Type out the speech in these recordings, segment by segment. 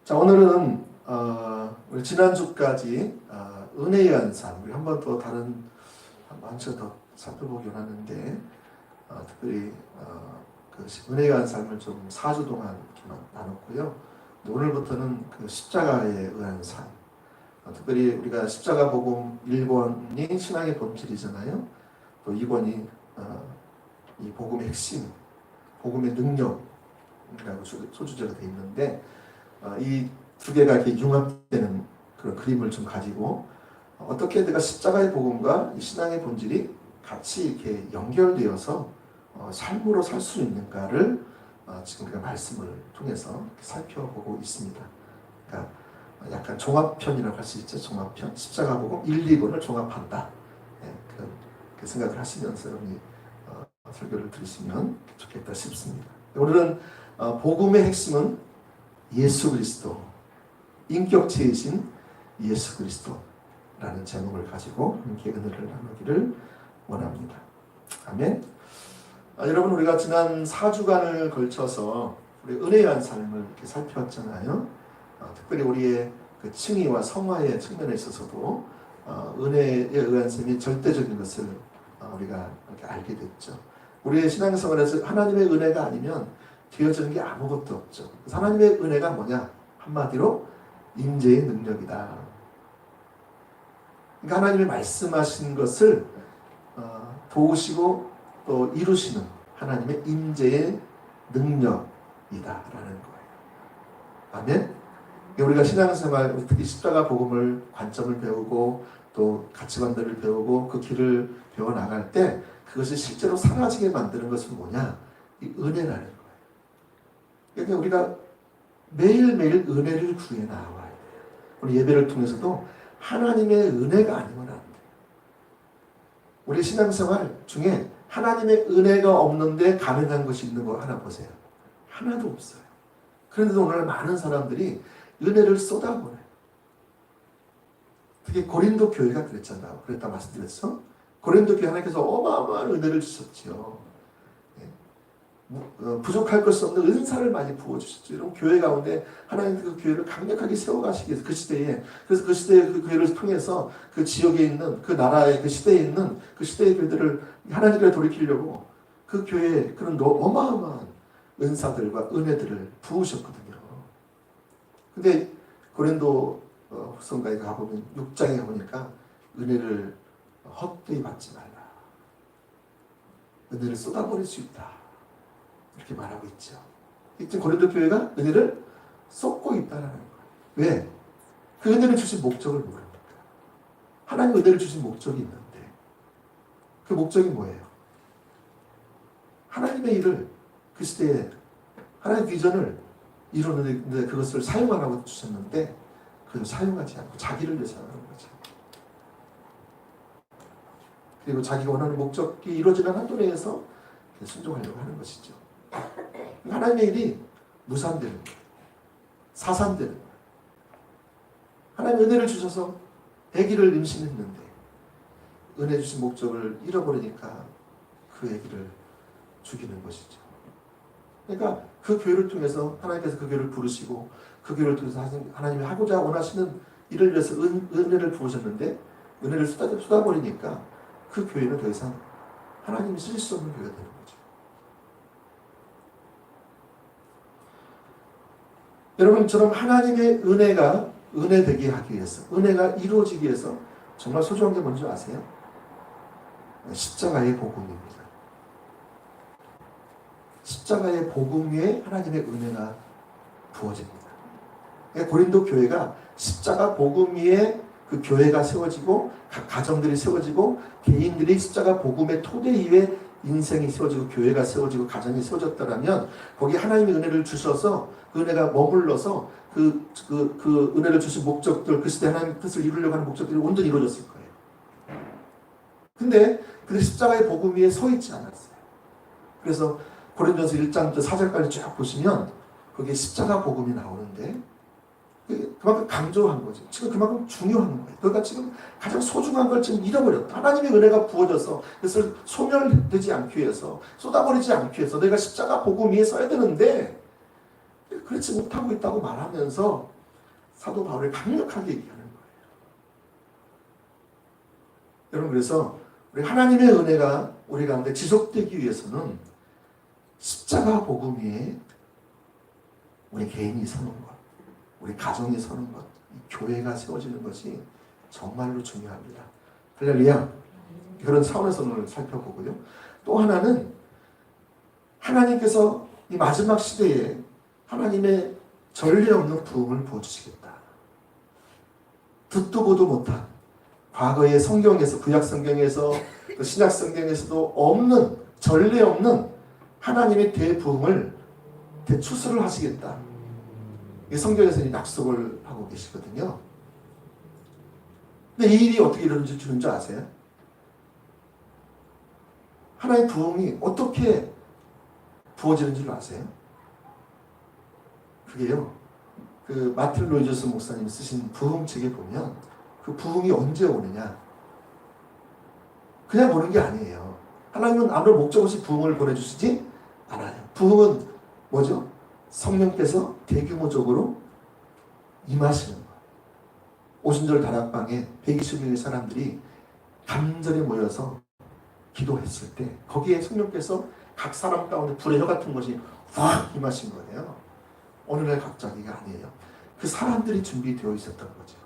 자, 오늘은 우리 지난주까지 은혜에 의한 삶, 우리 한 번 더 다른 한번 더 살펴보기 원하는데 특별히 그 은혜에 의한 삶을 좀 4주 동안 이렇게 나눴고요. 오늘부터는 그 십자가에 의한 삶, 특별히 우리가 십자가 복음 1권이 신앙의 본질이잖아요. 또 2권이 이 복음의 핵심, 복음의 능력이라고 소주제가 되어 있는데 이 두 개가 이렇게 융합되는 그런 그림을 좀 가지고 어떻게 내가 십자가의 복음과 이 신앙의 본질이 같이 이렇게 연결되어서 삶으로 살 수 있는가를 지금 우리가 말씀을 통해서 살펴보고 있습니다. 그러니까 약간 종합편이라고 할 수 있죠. 종합편. 십자가 복음 1, 2권을 종합한다. 네, 그 생각을 하시면서 여러분이 설교를 들으시면 좋겠다 싶습니다. 오늘은 복음의 핵심은 예수 그리스도, 인격체이신 예수 그리스도라는 제목을 가지고 함께 은혜를 나누기를 원합니다. 아멘. 여러분, 우리가 지난 4주간을 걸쳐서 우리 은혜에 의한 삶을 이렇게 살펴왔잖아요. 특별히 우리의 그 칭의와 성화의 측면에 있어서도 은혜에 의한 삶이 절대적인 것을 우리가 이렇게 알게 됐죠. 우리의 신앙생활에서 하나님의 은혜가 아니면 되어지는 게 아무것도 없죠. 하나님의 은혜가 뭐냐? 한마디로 임재의 능력이다. 그러니까 하나님이 말씀하신 것을 도우시고 또 이루시는 하나님의 임재의 능력이다라는 거예요. 아멘. 우리가 신앙생활, 특히 십자가 복음을 관점을 배우고 또 가치관들을 배우고 그 길을 배워 나갈 때 그것이 실제로 사라지게 만드는 것은 뭐냐? 이 은혜라는 거예요. 그러니까 우리가 매일매일 은혜를 구해 나와야 돼요. 우리 예배를 통해서도 하나님의 은혜가 아니면 안 돼요. 우리 신앙생활 중에 하나님의 은혜가 없는데 가능한 것이 있는 거 하나 보세요. 하나도 없어요. 그런데도 오늘 많은 사람들이 은혜를 쏟아보내요. 특히 고린도 교회가 그랬잖아요. 그랬다 말씀드렸어. 고린도 교회 하나님께서 어마어마한 은혜를 주셨죠. 부족할 것이 없는 은사를 많이 부어주셨죠. 이런 교회 가운데 하나님 그 교회를 강력하게 세워가시기 위해서 그 시대에, 그래서 그 시대의 그 교회를 통해서 그 지역에 있는 그 나라의 그 시대에 있는 그 시대의 교회들을 하나님께 돌이키려고 그 교회에 그런 어마어마한 은사들과 은혜들을 부으셨거든요. 근데 고린도 후서가에 가보면 6장에 가보니까 은혜를 헛되이 받지 말라. 은혜를 쏟아버릴 수 있다. 이렇게 말하고 있죠. 지금 고린도 교회가 은혜를 쏟고 있다는 거예요. 왜? 그 은혜를 주신 목적을 모릅니까? 하나님 은혜를 주신 목적이 있는데 그 목적이 뭐예요? 하나님의 일을 그 시대에 하나님의 비전을 이루는데 그것을 사용하라고 주셨는데 그걸 사용하지 않고 자기를 위해서 하는 거죠. 그리고 자기가 원하는 목적이 이루어지는 한도 내에서 순종하려고 하는 것이죠. 하나님의 일이 무산되는 거예요. 사산되는 거예요. 하나님 은혜를 주셔서 아기를 임신했는데 은혜 주신 목적을 잃어버리니까 그 아기를 죽이는 것이죠. 그러니까 그 교회를 통해서 하나님께서 그 교회를 부르시고 그 교회를 통해서 하나님이 하고자 원하시는 일을 위해서 은혜를 부으셨는데 은혜를 쏟아버리니까 그 교회는 더 이상 하나님이 쓰실 수 없는 교회가 되는 거죠. 여러분처럼 하나님의 은혜가 은혜되게 하기 위해서, 은혜가 이루어지기 위해서 정말 소중한 게 뭔지 아세요? 십자가의 복음입니다. 십자가의 복음 위에 하나님의 은혜가 부어집니다. 그러니까 고린도 교회가 십자가 복음 위에 그 교회가 세워지고 각 가정들이 세워지고 개인들이 십자가 복음의 토대 위에 인생이 세워지고 교회가 세워지고 가정이 세워졌다면 거기에 하나님의 은혜를 주셔서 그 은혜가 머물러서 그 은혜를 주신 목적들, 그 시대 하나님의 뜻을 이루려고 하는 목적들이 온전히 이루어졌을 거예요. 근데 그들 십자가의 복음 위에 서 있지 않았어요. 그래서 고린도전서 1장부터 4절까지 쭉 보시면 거기에 십자가 복음이 나오는데 그만큼 강조한 거죠. 지금 그만큼 중요한 거예요. 그러니까 지금 가장 소중한 걸 지금 잃어버렸다. 하나님의 은혜가 부어져서 그것을 소멸되지 않기 위해서 쏟아버리지 않기 위해서 내가 십자가 복음 위에 써야 되는데 그렇지 못하고 있다고 말하면서 사도 바울이 강력하게 얘기하는 거예요. 여러분, 그래서 우리 하나님의 은혜가 우리 가운데 지속되기 위해서는 십자가 복음 위에 우리 개인이 서는 것, 우리 가정이 서는 것, 이 교회가 세워지는 것이 정말로 중요합니다. 할렐루야. 그런 차원에서 오늘 살펴보고요. 또 하나는 하나님께서 이 마지막 시대에 하나님의 전례 없는 부흥을 부어주시겠다. 듣도 보도 못한 과거의 성경에서, 구약 성경에서, 또 신약 성경에서도 없는, 전례 없는 하나님의 대부흥을 대추수를 하시겠다. 이 성경에서 약속을 하고 계시거든요. 근데 이 일이 어떻게 이루어질 줄 아세요? 하나님의 부흥이 어떻게 부어지는 줄 아세요? 그게요, 그 마틴 로이저스 목사님이 쓰신 부흥책에 보면 그 부흥이 언제 오느냐, 그냥 보는 게 아니에요. 하나님은 아무런 목적 없이 부흥을 보내주시지 않아요. 부흥은 뭐죠? 성령께서 대규모적으로 임하시는 것. 오순절 다락방에 120명의 사람들이 간절히 모여서 기도했을 때 거기에 성령께서 각 사람 가운데 불의 혀 같은 것이 확 임하신 거예요. 어느 날 갑자기가 아니에요. 그 사람들이 준비되어 있었던 거죠.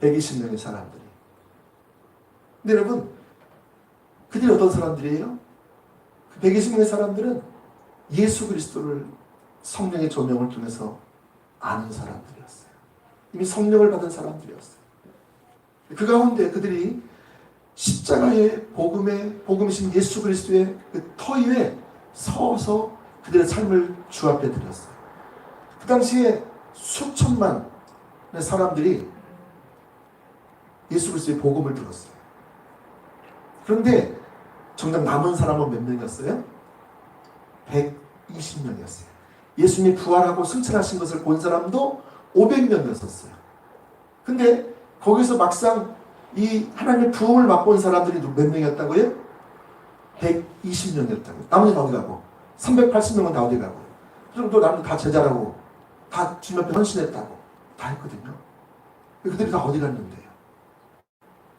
120명의 사람들이. 근데 여러분, 그들이 어떤 사람들이에요? 그 120명의 사람들은 예수 그리스도를 성령의 조명을 통해서 아는 사람들이었어요. 이미 성령을 받은 사람들이었어요. 그 가운데 그들이 십자가의 복음이신 예수 그리스도의 그 터 위에 서서 그들의 삶을 주 앞에 드렸어요. 그 당시에 수천만의 사람들이 예수 그리스도의 복음을 들었어요. 그런데 정작 남은 사람은 몇 명이었어요? 120명이었어요. 예수님이 부활하고 승천하신 것을 본 사람도 500명이었어요. 근데 거기서 막상 이 하나님의 부흥을 맛본 사람들이 몇 명이었다고요? 120명이었다고요. 나머지 다 어디 가고? 380명은 다 어디 가고? 그럼 또 나는 다 제자라고, 다 주님 앞에 헌신했다고 다 했거든요. 그들이 다 어디 갔는데요?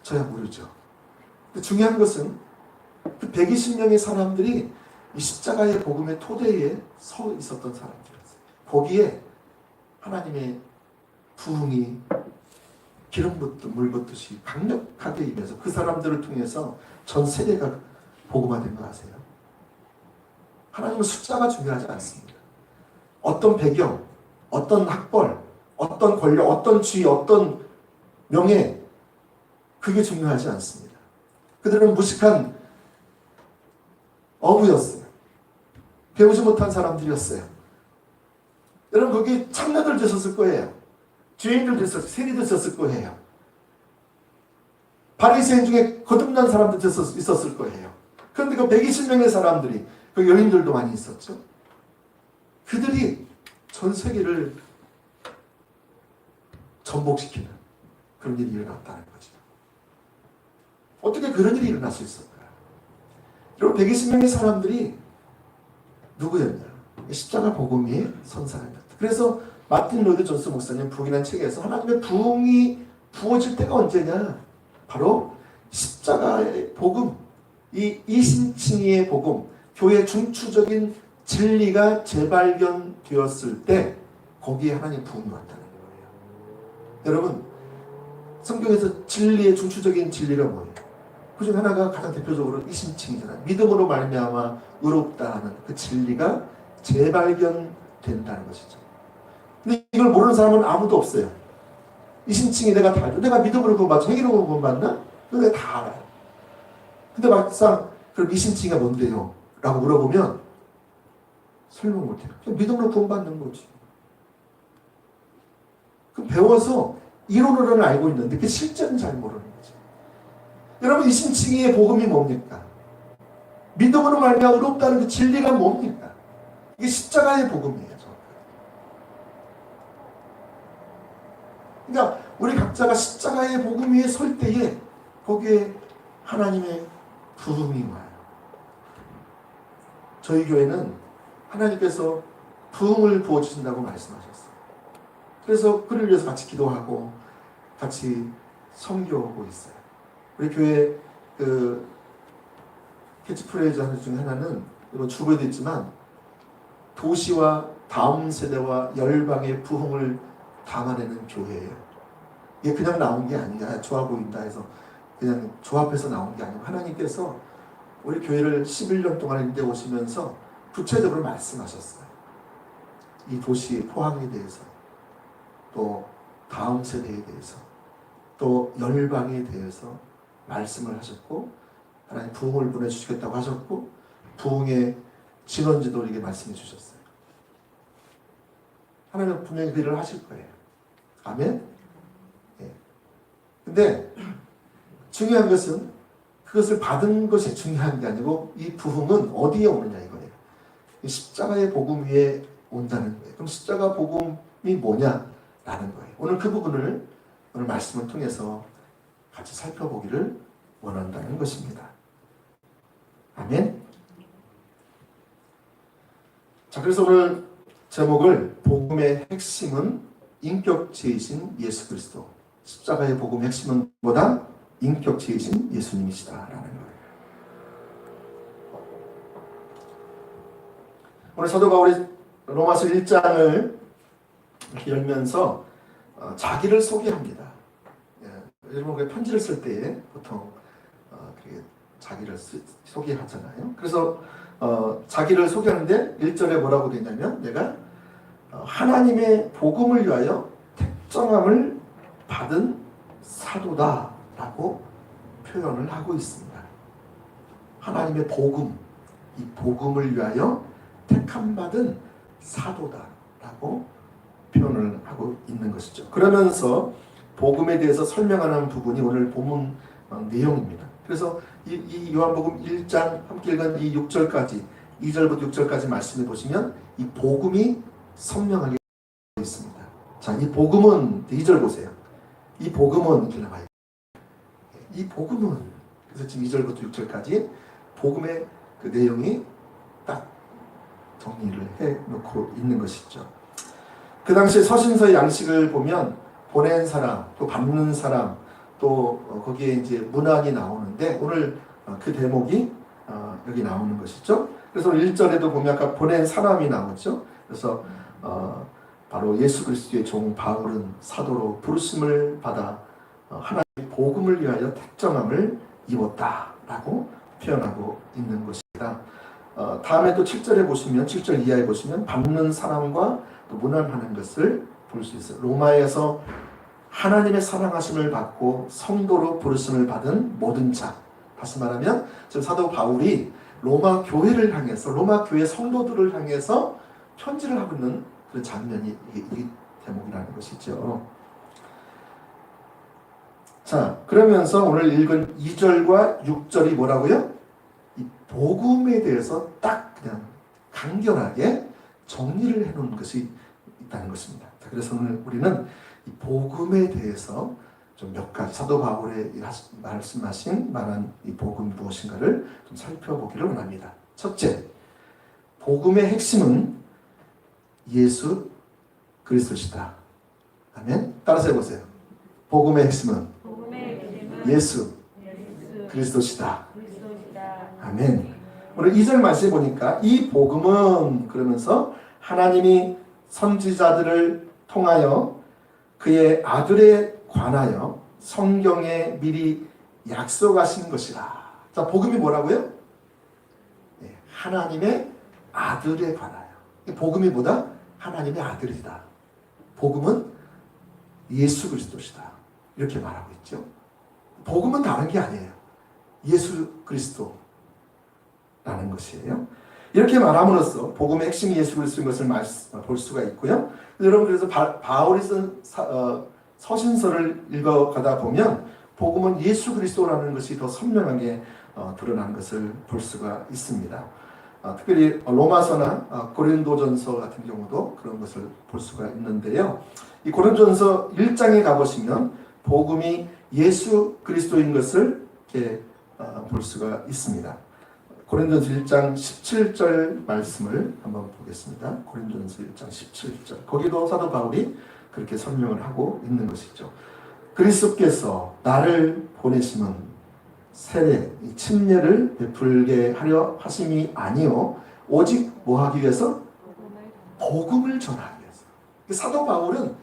저야 모르죠. 근데 중요한 것은 그 120명의 사람들이 이 십자가의 복음의 토대에 서 있었던 사람들이었어요. 거기에 하나님의 부흥이 기름 붓듯 물 붓듯이 강력하게 임해서 그 사람들을 통해서 전 세계가 복음화된 거 아세요? 하나님은 숫자가 중요하지 않습니다. 어떤 배경, 어떤 학벌, 어떤 권력, 어떤 지위, 어떤 명예, 그게 중요하지 않습니다. 그들은 무식한 어부였어요. 배우지 못한 사람들이었어요. 여러분, 거기 참나들 있었을 거예요. 죄인들 있었을, 세리들 있었을 거예요. 바리새인 중에 거듭난 사람들 있었을 거예요. 그런데 그 120명의 사람들이, 그 여인들도 많이 있었죠. 그들이 전 세계를 전복시키는 그런 일이 일어났다는 거죠. 어떻게 그런 일이 일어날 수 있을까요? 여러분, 120명의 사람들이 누구였냐? 십자가 복음 위에 선 사람이었다. 그래서 마틴 로이드 존스 목사님 부흥이라는 책에서 하나님의 부흥이 부어질 때가 언제냐? 바로 십자가의 복음, 이 이신칭의의 복음, 교회의 중추적인 진리가 재발견되었을 때 거기에 하나님의 부흥이 왔다는 거예요. 여러분, 성경에서 진리의 중추적인 진리가 뭐예요? 그 중 하나가 가장 대표적으로 이신칭이잖아요. 믿음으로 말미암아 의롭다 하는 그 진리가 재발견된다는 것이죠. 근데 이걸 모르는 사람은 아무도 없어요. 이신칭이 내가 다 알죠. 내가 믿음으로 구원받죠. 행위로 구원받나? 그거 내가 다 알아요. 근데 막상 그럼 이신칭이가 뭔데요? 라고 물어보면 설명 못해요. 그냥 믿음으로 구원받는 거지. 그럼 배워서 이론으로는 알고 있는데 그 실제는 잘 모르는 거죠. 여러분, 이신칭의의 복음이 뭡니까? 믿음으로 말미암아 의롭다는 그 진리가 뭡니까? 이게 십자가의 복음이에요. 그러니까 우리 각자가 십자가의 복음 위에 설 때에 거기에 하나님의 부흥이 와요. 저희 교회는 하나님께서 부흥을 부어주신다고 말씀하셨어요. 그래서 그를 위해서 같이 기도하고 같이 섬겨오고 있어요. 우리 교회 그 캐치프레이즈 중에 하나는 이거 주보에도 있지만 도시와 다음 세대와 열방의 부흥을 담아내는 교회예요. 이게 그냥 나온 게 아니라 좋아 보인다 해서 그냥 조합해서 나온 게 아니고 하나님께서 우리 교회를 11년 동안 인대 오시면서 구체적으로 말씀하셨어요. 이 도시의 포함에 대해서, 또 다음 세대에 대해서, 또 열방에 대해서 말씀을 하셨고, 하나님 부흥을 보내주시겠다고 하셨고, 부흥의 진원지도 우리에게 말씀해 주셨어요. 하나님은 분명히 그 일을 하실 거예요. 아멘? 예. 근데 중요한 것은 그것을 받은 것이 중요한 게 아니고 이 부흥은 어디에 오느냐 이거예요. 십자가의 복음 위에 온다는 거예요. 그럼 십자가 복음이 뭐냐라는 거예요. 오늘 그 부분을 오늘 말씀을 통해서 같이 살펴보기를 원한다는 것입니다. 아멘. 자, 그래서 오늘 제목을 복음의 핵심은 인격체이신 예수 그리스도. 십자가의 복음의 핵심은 뭐다? 인격체이신 예수님이시다라는 거예요. 오늘 사도 바울이 로마서 1장을 열면서 자기를 소개합니다. 여러분 편지를 쓸 때 보통 자기를 소개하잖아요. 그래서 자기를 소개하는데 1절에 뭐라고 되냐면 내가 하나님의 복음을 위하여 택정함을 받은 사도다라고 표현을 하고 있습니다. 하나님의 복음, 이 복음을 위하여 택함 받은 사도다라고 표현을 하고 있는 것이죠. 그러면서 복음에 대해서 설명하는 부분이 오늘 본문 내용입니다. 그래서 이 요한복음 1장 함께 읽은 이 6절까지 2절부터 6절까지 말씀해 보시면 이 복음이 선명하게 있습니다. 자, 이 복음은 2절 보세요. 이 복음은 이렇게 나와요. 이 복음은 그래서 지금 2절부터 6절까지 복음의 그 내용이 딱 정리를 해놓고 있는 것이죠. 그 당시 서신서의 양식을 보면 보낸 사람, 또 받는 사람, 또 거기에 이제 문항이 나오는데 오늘 그 대목이 여기 나오는 것이죠. 그래서 1절에도 보면 아까 보낸 사람이 나오죠. 그래서 바로 예수 그리스도의 종 바울은 사도로 부르심을 받아 하나님의 복음을 위하여 택정함을 입었다라고 표현하고 있는 것입니다. 다음에 또 7절에 보시면 7절 이하에 보시면 받는 사람과 또 문안하는 것을 볼 수 있어요. 로마에서 하나님의 사랑하심을 받고 성도로 부르심을 받은 모든 자. 다시 말하면 지금 사도 바울이 로마 교회를 향해서 로마 교회 성도들을 향해서 편지를 하고 있는 그런 장면이 이 대목이라는 것이죠. 자, 그러면서 오늘 읽은 2절과 6절이 뭐라고요? 이 복음에 대해서 딱 그냥 간결하게 정리를 해놓은 것이 있다는 것입니다. 자, 그래서 오늘 우리는 이 복음에 대해서 좀 몇 가지 사도 바울의 말씀하신 말한 이 복음이 무엇인가를 좀 살펴보기를 원합니다. 첫째, 복음의 핵심은 예수 그리스도시다. 아멘. 따라서 해보세요. 복음의 핵심은 예수 그리스도시다. 아멘. 오늘 2절 말씀해 보니까 이 복음은 그러면서 하나님이 선지자들을 통하여 그의 아들에 관하여 성경에 미리 약속하신 것이라. 자, 복음이 뭐라고요? 네, 하나님의 아들에 관하여. 복음이 뭐다? 하나님의 아들이다. 복음은 예수 그리스도시다. 이렇게 말하고 있죠. 복음은 다른 게 아니에요. 예수 그리스도라는 것이에요. 이렇게 말함으로써 복음의 핵심이 예수 그리스도인 것을 볼 수가 있고요. 여러분 그래서 바울이 쓴 서신서를 읽어가다 보면 복음은 예수 그리스도라는 것이 더 선명하게 드러나는 것을 볼 수가 있습니다. 특별히 로마서나 고린도전서 같은 경우도 그런 것을 볼 수가 있는데요. 이 고린도전서 1장에 가보시면 복음이 예수 그리스도인 것을 이렇게 볼 수가 있습니다. 고린도전서 1장 17절 말씀을 한번 보겠습니다. 고린도전서 1장 17절. 거기도 사도 바울이 그렇게 설명을 하고 있는 것이죠. 그리스도께서 나를 보내심은 세례, 이 침례를 베풀게 하려 하심이 아니요 오직 뭐 하기 위해서? 복음을 전하기 위해서. 사도 바울은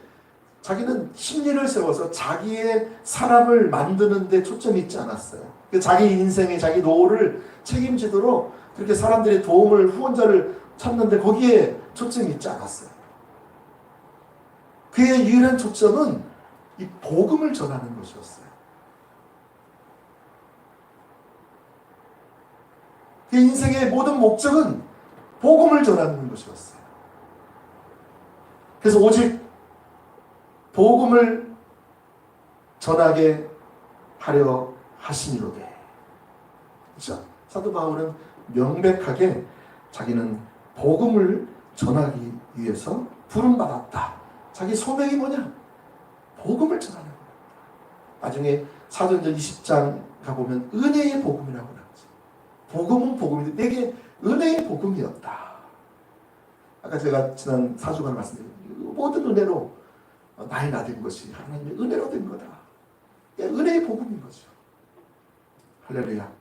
자기는 심리를 세워서 자기의 사람을 만드는 데 초점이 있지 않았어요. 자기 인생에 자기 노후를 책임지도록 그렇게 사람들의 도움을 후원자를 찾는데 거기에 초점이 있지 않았어요. 그의 유일한 초점은 이 복음을 전하는 것이었어요. 그 인생의 모든 목적은 복음을 전하는 것이었어요. 그래서 오직 복음을 전하게 하려 하시니로되. 그렇죠? 사도 바울은 명백하게 자기는 복음을 전하기 위해서 부름받았다. 자기 소명이 뭐냐? 복음을 전하는 거예요. 나중에 사도행전 20장 가보면 은혜의 복음이라고 나오죠. 복음은 복음인데 내게 은혜의 복음이었다. 아까 제가 지난 4주간 말씀드린 모든 은혜로 나의 나 된 것이 하나님의 은혜로 된 거다. 은혜의 복음인 거죠. 할렐루야.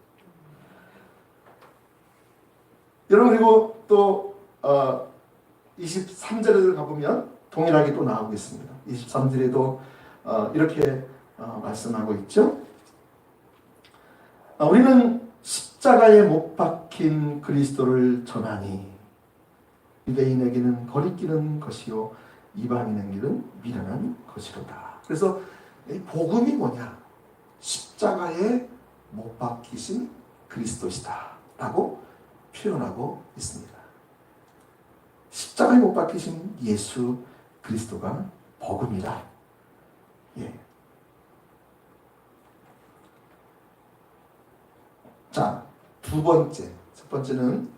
여러분 그리고 또 23절에 가보면 동일하게 또 나오고 있습니다. 23절에도 이렇게 말씀하고 있죠. 우리는 십자가에 못 박힌 그리스도를 전하니 유대인에게는 거리끼는 것이요 이방인에게는 미련한 것이로다. 그래서 이 복음이 뭐냐? 십자가에 못 박히신 그리스도시다 라고 표현하고 있습니다. 십자가에 못 박히신 예수 그리스도가 복음이다. 예. 자, 두 번째. 첫 번째는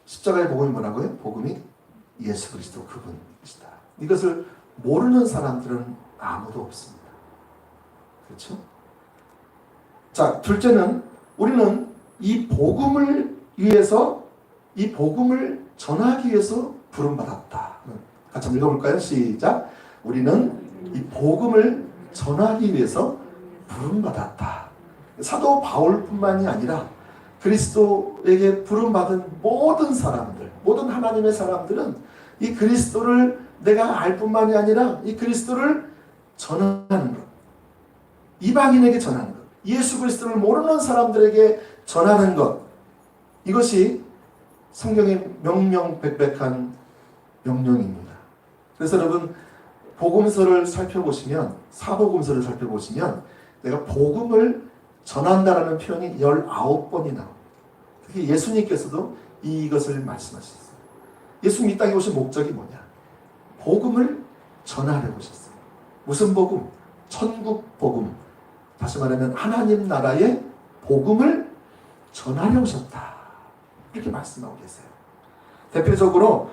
십자가의 복음이 뭐라고요? 복음이 예수 그리스도 그분이시다. 이것을 모르는 사람들은 아무도 없습니다. 그렇죠? 자, 둘째는 우리는 이 복음을 위해서 이 복음을 전하기 위해서 부름받았다. 같이 한번 읽어볼까요? 시작. 우리는 이 복음을 전하기 위해서 부름받았다. 사도 바울뿐만이 아니라 그리스도에게 부름받은 모든 사람들, 모든 하나님의 사람들은 이 그리스도를 내가 알 뿐만이 아니라 이 그리스도를 전하는 것, 이방인에게 전하는 것, 예수 그리스도를 모르는 사람들에게 전하는 것, 이것이 성경의 명명백백한 명령입니다. 그래서 여러분 복음서를 살펴보시면, 사복음서를 살펴보시면 내가 복음을 전한다라는 표현이 19번이 나옵니다. 특히 예수님께서도 이것을 말씀하셨어요. 예수님 이 땅에 오신 목적이 뭐냐? 복음을 전하려고 오셨어요. 무슨 복음? 천국 복음. 다시 말하면 하나님 나라의 복음을 전하려 오셨다. 이렇게 말씀하고 계세요. 대표적으로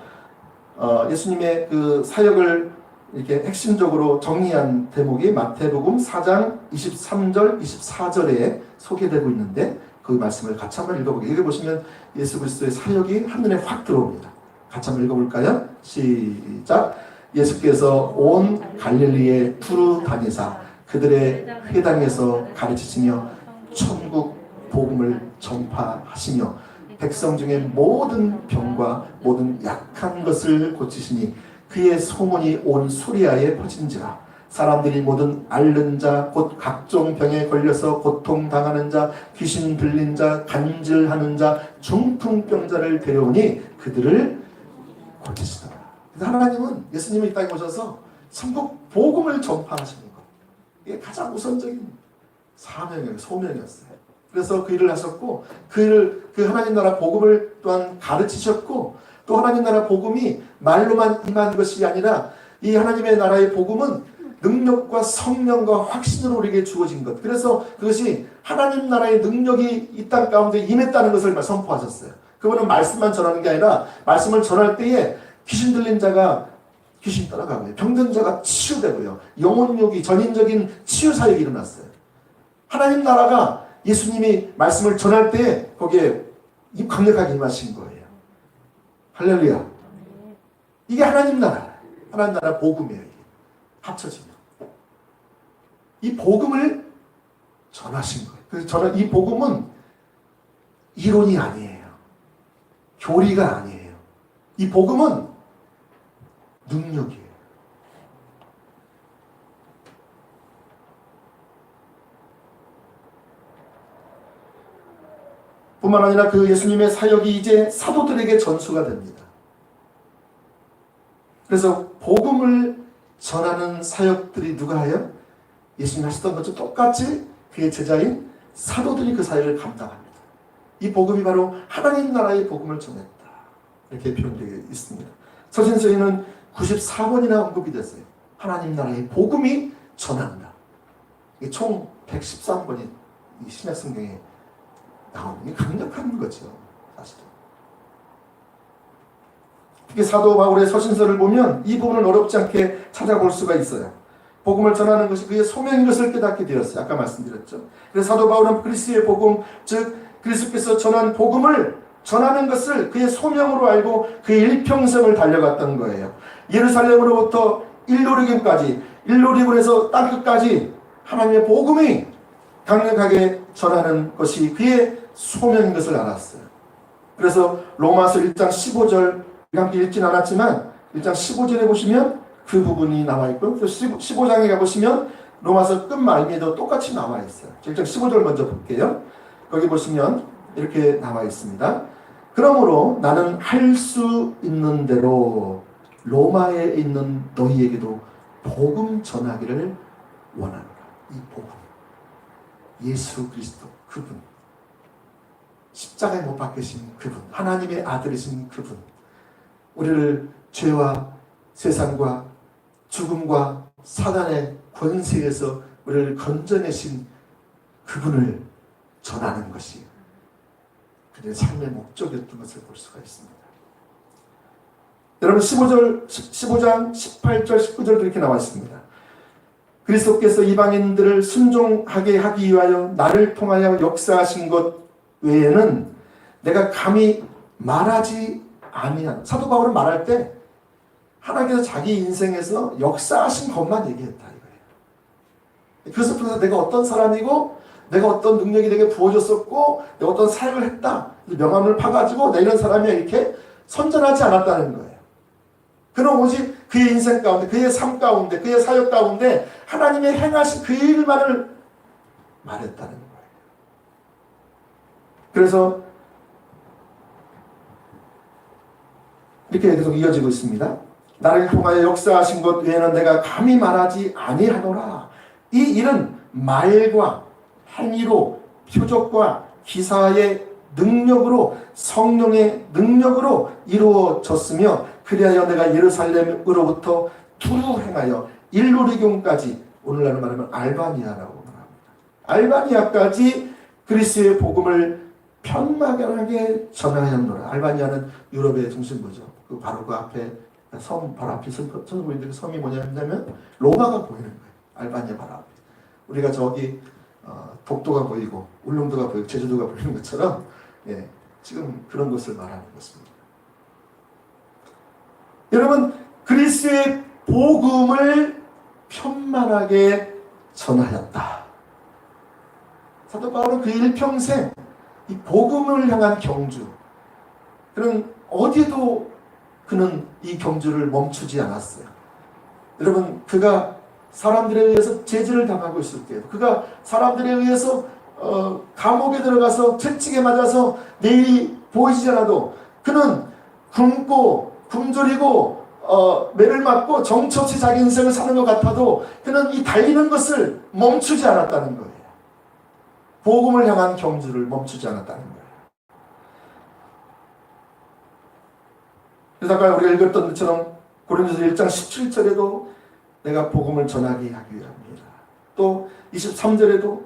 예수님의 그 사역을 이렇게 핵심적으로 정리한 대목이 마태복음 4장 23절, 24절에 소개되고 있는데 그 말씀을 같이 한번 읽어보게요. 읽어보시면 예수 그리스도의 사역이 한눈에 확 들어옵니다. 같이 한번 읽어볼까요? 시작. 예수께서 온 갈릴리에 두루 다니사 그들의 회당에서 가르치시며 천국 복음을 전파하시며 백성 중에 모든 병과 모든 약한 것을 고치시니 그의 소문이 온 수리아에 퍼진지라. 사람들이 모든 앓는 자 곧 각종 병에 걸려서 고통당하는 자 귀신 들린 자 간질하는 자 중풍병자를 데려오니 그들을 고치시더라. 그래서 하나님은 예수님이 이 땅에 오셔서 천국 복음을 전파하시는 것, 이게 가장 우선적인 사명이었어요. 소명이었어요. 그래서 그 일을 하셨고 그 하나님 나라 복음을 또한 가르치셨고, 또 하나님 나라 복음이 말로만 임한 것이 아니라 이 하나님의 나라의 복음은 능력과 성령과 확신으로 우리에게 주어진 것. 그래서 그것이 하나님 나라의 능력이 이 땅 가운데 임했다는 것을 선포하셨어요. 그거는 말씀만 전하는 게 아니라 말씀을 전할 때에 귀신 들린 자가 귀신 떠나가고요. 병든 자가 치유되고요. 영혼욕이 전인적인 치유 사역이 일어났어요. 하나님 나라가 예수님이 말씀을 전할 때에 거기에 강력하게 임하신 거예요. 할렐루야. 이게 하나님 나라. 하나님 나라 복음이에요. 이게. 합쳐지면. 이 복음을 전하신 거예요. 그래서 이 복음은 이론이 아니에요. 교리가 아니에요. 이 복음은 능력이에요. 뿐만 아니라 그 예수님의 사역이 이제 사도들에게 전수가 됩니다. 그래서 복음을 전하는 사역들이 누가 해요? 예수님 하시던 것처럼 똑같이 그의 제자인 사도들이 그 사역을 감당합니다. 이 복음이 바로 하나님 나라의 복음을 전했다. 이렇게 표현되어 있습니다. 서신서에는 94번이나 언급이 됐어요. 하나님 나라의 복음이 전한다. 총 113번이 이 신약성경에 나오는 게 강력한 거죠. 사실은. 특히 사도 바울의 서신서를 보면 이 부분을 어렵지 않게 찾아볼 수가 있어요. 복음을 전하는 것이 그의 소명인 것을 깨닫게 되었어요. 아까 말씀드렸죠. 그래서 사도 바울은 그리스도의 복음, 즉 그리스도께서 전한 복음을 전하는 것을 그의 소명으로 알고 그의 일평생을 달려갔던 거예요. 예루살렘으로부터 일로리군에서 땅끝까지 하나님의 복음이 강력하게 전하는 것이 그의 소명인 것을 알았어요. 그래서 로마서 1장 15절 함께 읽진 않았지만 1장 15절에 보시면 그 부분이 나와 있고, 또 15장에 가보시면 로마서 끝말미에도 똑같이 나와 있어요. 1장 15절 먼저 볼게요. 거기 보시면 이렇게 나와 있습니다. 그러므로 나는 할 수 있는 대로 로마에 있는 너희에게도 복음 전하기를 원하노라. 이 복음, 예수 그리스도 그분, 십자가에 못 박히신 그분, 하나님의 아들이신 그분, 우리를 죄와 세상과 죽음과 사단의 권세에서 우리를 건져내신 그분을 전하는 것이 그들의 삶의 목적이었던 것을 볼 수가 있습니다. 여러분 15장 18절 19절도 이렇게 나와 있습니다. 그리스도께서 이방인들을 순종하게 하기 위하여 나를 통하여 역사하신 것 외에는 내가 감히 말하지 아니한. 사도 바울은 말할 때 하나님께서 자기 인생에서 역사하신 것만 얘기했다 이거예요. 그래서 내가 어떤 사람이고 내가 어떤 능력이 내게 부어졌었고 내가 어떤 사역을 했다 명함을 파가지고 내 이런 사람이야 이렇게 선전하지 않았다는 거예요. 그는 오직 그의 인생 가운데 그의 삶 가운데 그의 사역 가운데 하나님의 행하신 그 일만을 말했다는 거예요. 그래서 이렇게 계속 이어지고 있습니다. 나를 통하여 역사하신 것 외에는 내가 감히 말하지 아니하노라. 이 일은 말과 행위로 표적과 기사의 능력으로 성령의 능력으로 이루어졌으며 그리하여 내가 예루살렘으로부터 두루 행하여 일루리경까지 오늘날로 말하면 알바니아라고 말합니다. 알바니아까지 그리스도의 복음을 편막연하게 전하였노라. 알바니아는 유럽의 중심부죠. 바로 그 앞에 섬 바로 앞에 서 보이는데 그 섬이 뭐냐면 로마가 보이는 거예요. 알바니아 바로 앞에. 우리가 저기 독도가 보이고 울릉도가 보이고 제주도가 보이는 것처럼 예, 지금 그런 것을 말하는 것입니다. 여러분 그리스도의 복음을 편만하게 전하였다. 사도 바울은 그 일평생 이 복음을 향한 경주, 그는 어디에도 그는 이 경주를 멈추지 않았어요. 여러분 그가 사람들에 의해서 제지를 당하고 있을 때에도, 그가 사람들에 의해서 감옥에 들어가서 채찍에 맞아서 내일이 보이지 않아도 그는 굶고 굶주리고 매를 맞고 정처없이 자기 인생을 사는 것 같아도 그는 이 달리는 것을 멈추지 않았다는 거예요. 복음을 향한 경주를 멈추지 않았다는 거예요. 그래서 아까 우리가 읽었던 것처럼 고린도서 1장 17절에도 내가 복음을 전하게 하기 위함이라. 또 23절에도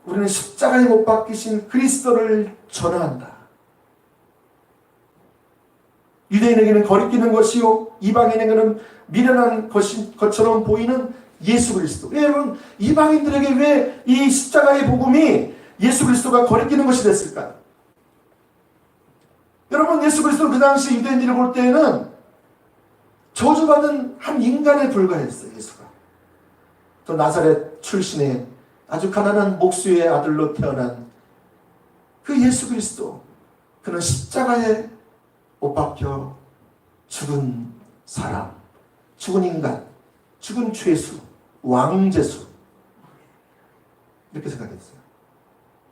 우리는 십자가에 못 박히신 그리스도를 전한다. 유대인에게는 거리끼는 것이요 이방인에게는 미련한 것처럼 보이는 예수 그리스도. 여러분 이방인들에게 왜 이 십자가의 복음이 예수 그리스도가 거리끼는 것이 됐을까요? 여러분 예수 그리스도는 그 당시 유대인들이 볼 때에는 저주받은 한 인간에 불과했어요. 예수가. 또 나사렛 출신의 아주 가난한 목수의 아들로 태어난 그 예수 그리스도, 그는 십자가에 못 박혀 죽은 사람, 죽은 인간, 죽은 죄수, 왕죄수, 이렇게 생각했어요.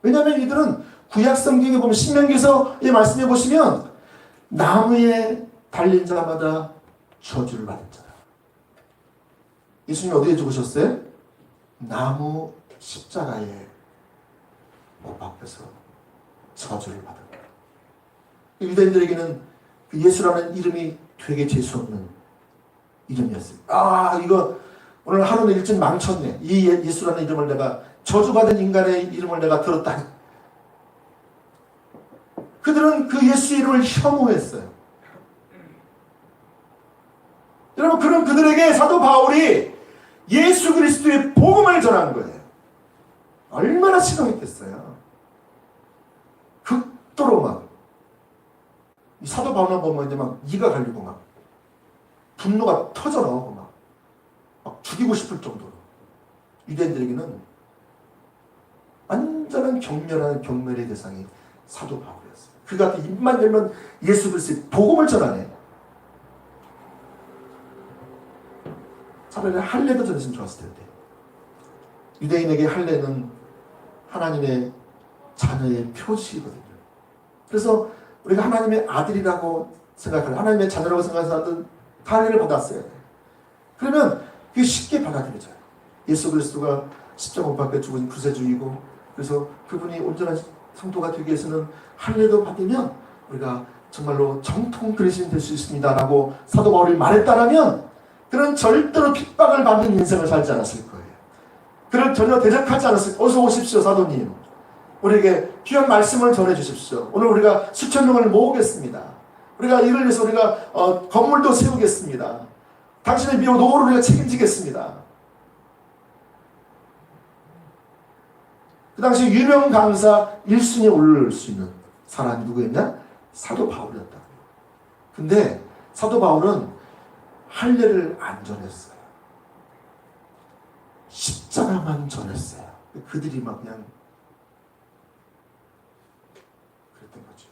왜냐하면 이들은 구약 성경에 보면 신명기서의 말씀해 보시면 나무에 달린 자마다 저주를 받은 자다. 예수님 어디에 죽으셨어요? 나무 십자가에 못 박혀서 저주를 받은 거예요. 유대인들에게는 그 예수라는 이름이 되게 재수없는 이름이었어요. 아, 이거 오늘 하루는 일진 망쳤네. 이 예수라는 이름을 내가, 저주받은 인간의 이름을 내가 들었다. 그들은 그 예수 이름을 혐오했어요. 여러분, 그런 그들에게 사도 바울이 예수 그리스도의 복음을 전한 거예요. 얼마나 신음했겠어요. 극도로 막, 이 사도 바울만 보면 이제 막 이가 갈리고 막 분노가 터져 나오고 막 죽이고 싶을 정도로 유대인들에게는 완전한 경멸한 경멸의 대상이 사도 바울이었어요. 그가 입만 열면 예수 그리스도의 복음을 전하네. 차라리 할례도 전했으면 좋았을 텐데. 유대인에게 할례는 하나님의 자녀의 표시거든요. 그래서 우리가 하나님의 아들이라고 생각하는, 하나님의 자녀라고 생각하는 사람들은 할례를 받았어야 돼. 그러면 그게 쉽게 받아들여져요. 예수 그리스도가 십자가 못 박혀 죽은 구세주이고, 그래서 그분이 온전한 성도가 되기 위해서는 할례도 받으면 우리가 정말로 정통 그리스도인이 될 수 있습니다 라고 사도 바울이 말했다라면, 그는 절대로 핍박을 받는 인생을 살지 않았을 거예요. 그를 전혀 대적하지 않았을 거예요. 어서 오십시오 사도님, 우리에게 귀한 말씀을 전해주십시오. 오늘 우리가 수천 명을 모으겠습니다. 우리가 이를 위해서 우리가 건물도 세우겠습니다. 당신의 미혹 노후를 우리가 책임지겠습니다. 그 당시 유명 강사 1순위에 오를 수 있는 사람이 누구였냐? 사도 바울이었다. 근데 사도 바울은 할례를 안 전했어요. 십자가만 전했어요. 그들이 막 그냥 그랬던 거죠.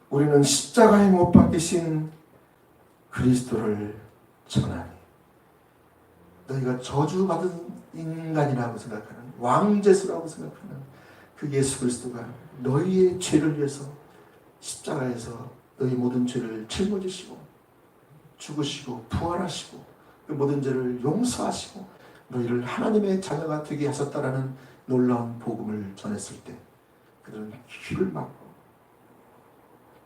우리는 십자가에 못 박히신 그리스도를 전하니, 너희가 저주받은 인간이라고 생각하는, 왕죄수라고 생각하는 그 예수 그리스도가 너희의 죄를 위해서 십자가에서 너희 모든 죄를 짊어지시고 죽으시고 부활하시고 그 모든 죄를 용서하시고 너희를 하나님의 자녀가 되게 하셨다라는 놀라운 복음을 전했을 때, 그들은 귀를 막고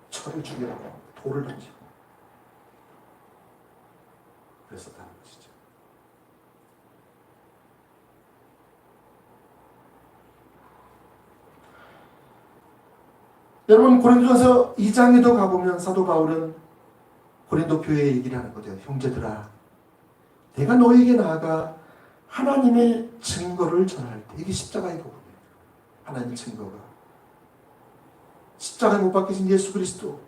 철을 죽이라고 돌을 던지고 그랬었다는 것이죠. 여러분, 고린도전서 2장에도 가보면 사도 바울은 고린도 교회에 얘기를 하는 거죠. 형제들아, 내가 너에게 나아가 하나님의 증거를 전할 때, 이게 십자가의 복음이에요. 하나님의 증거가 십자가에 못 박히신 예수 그리스도,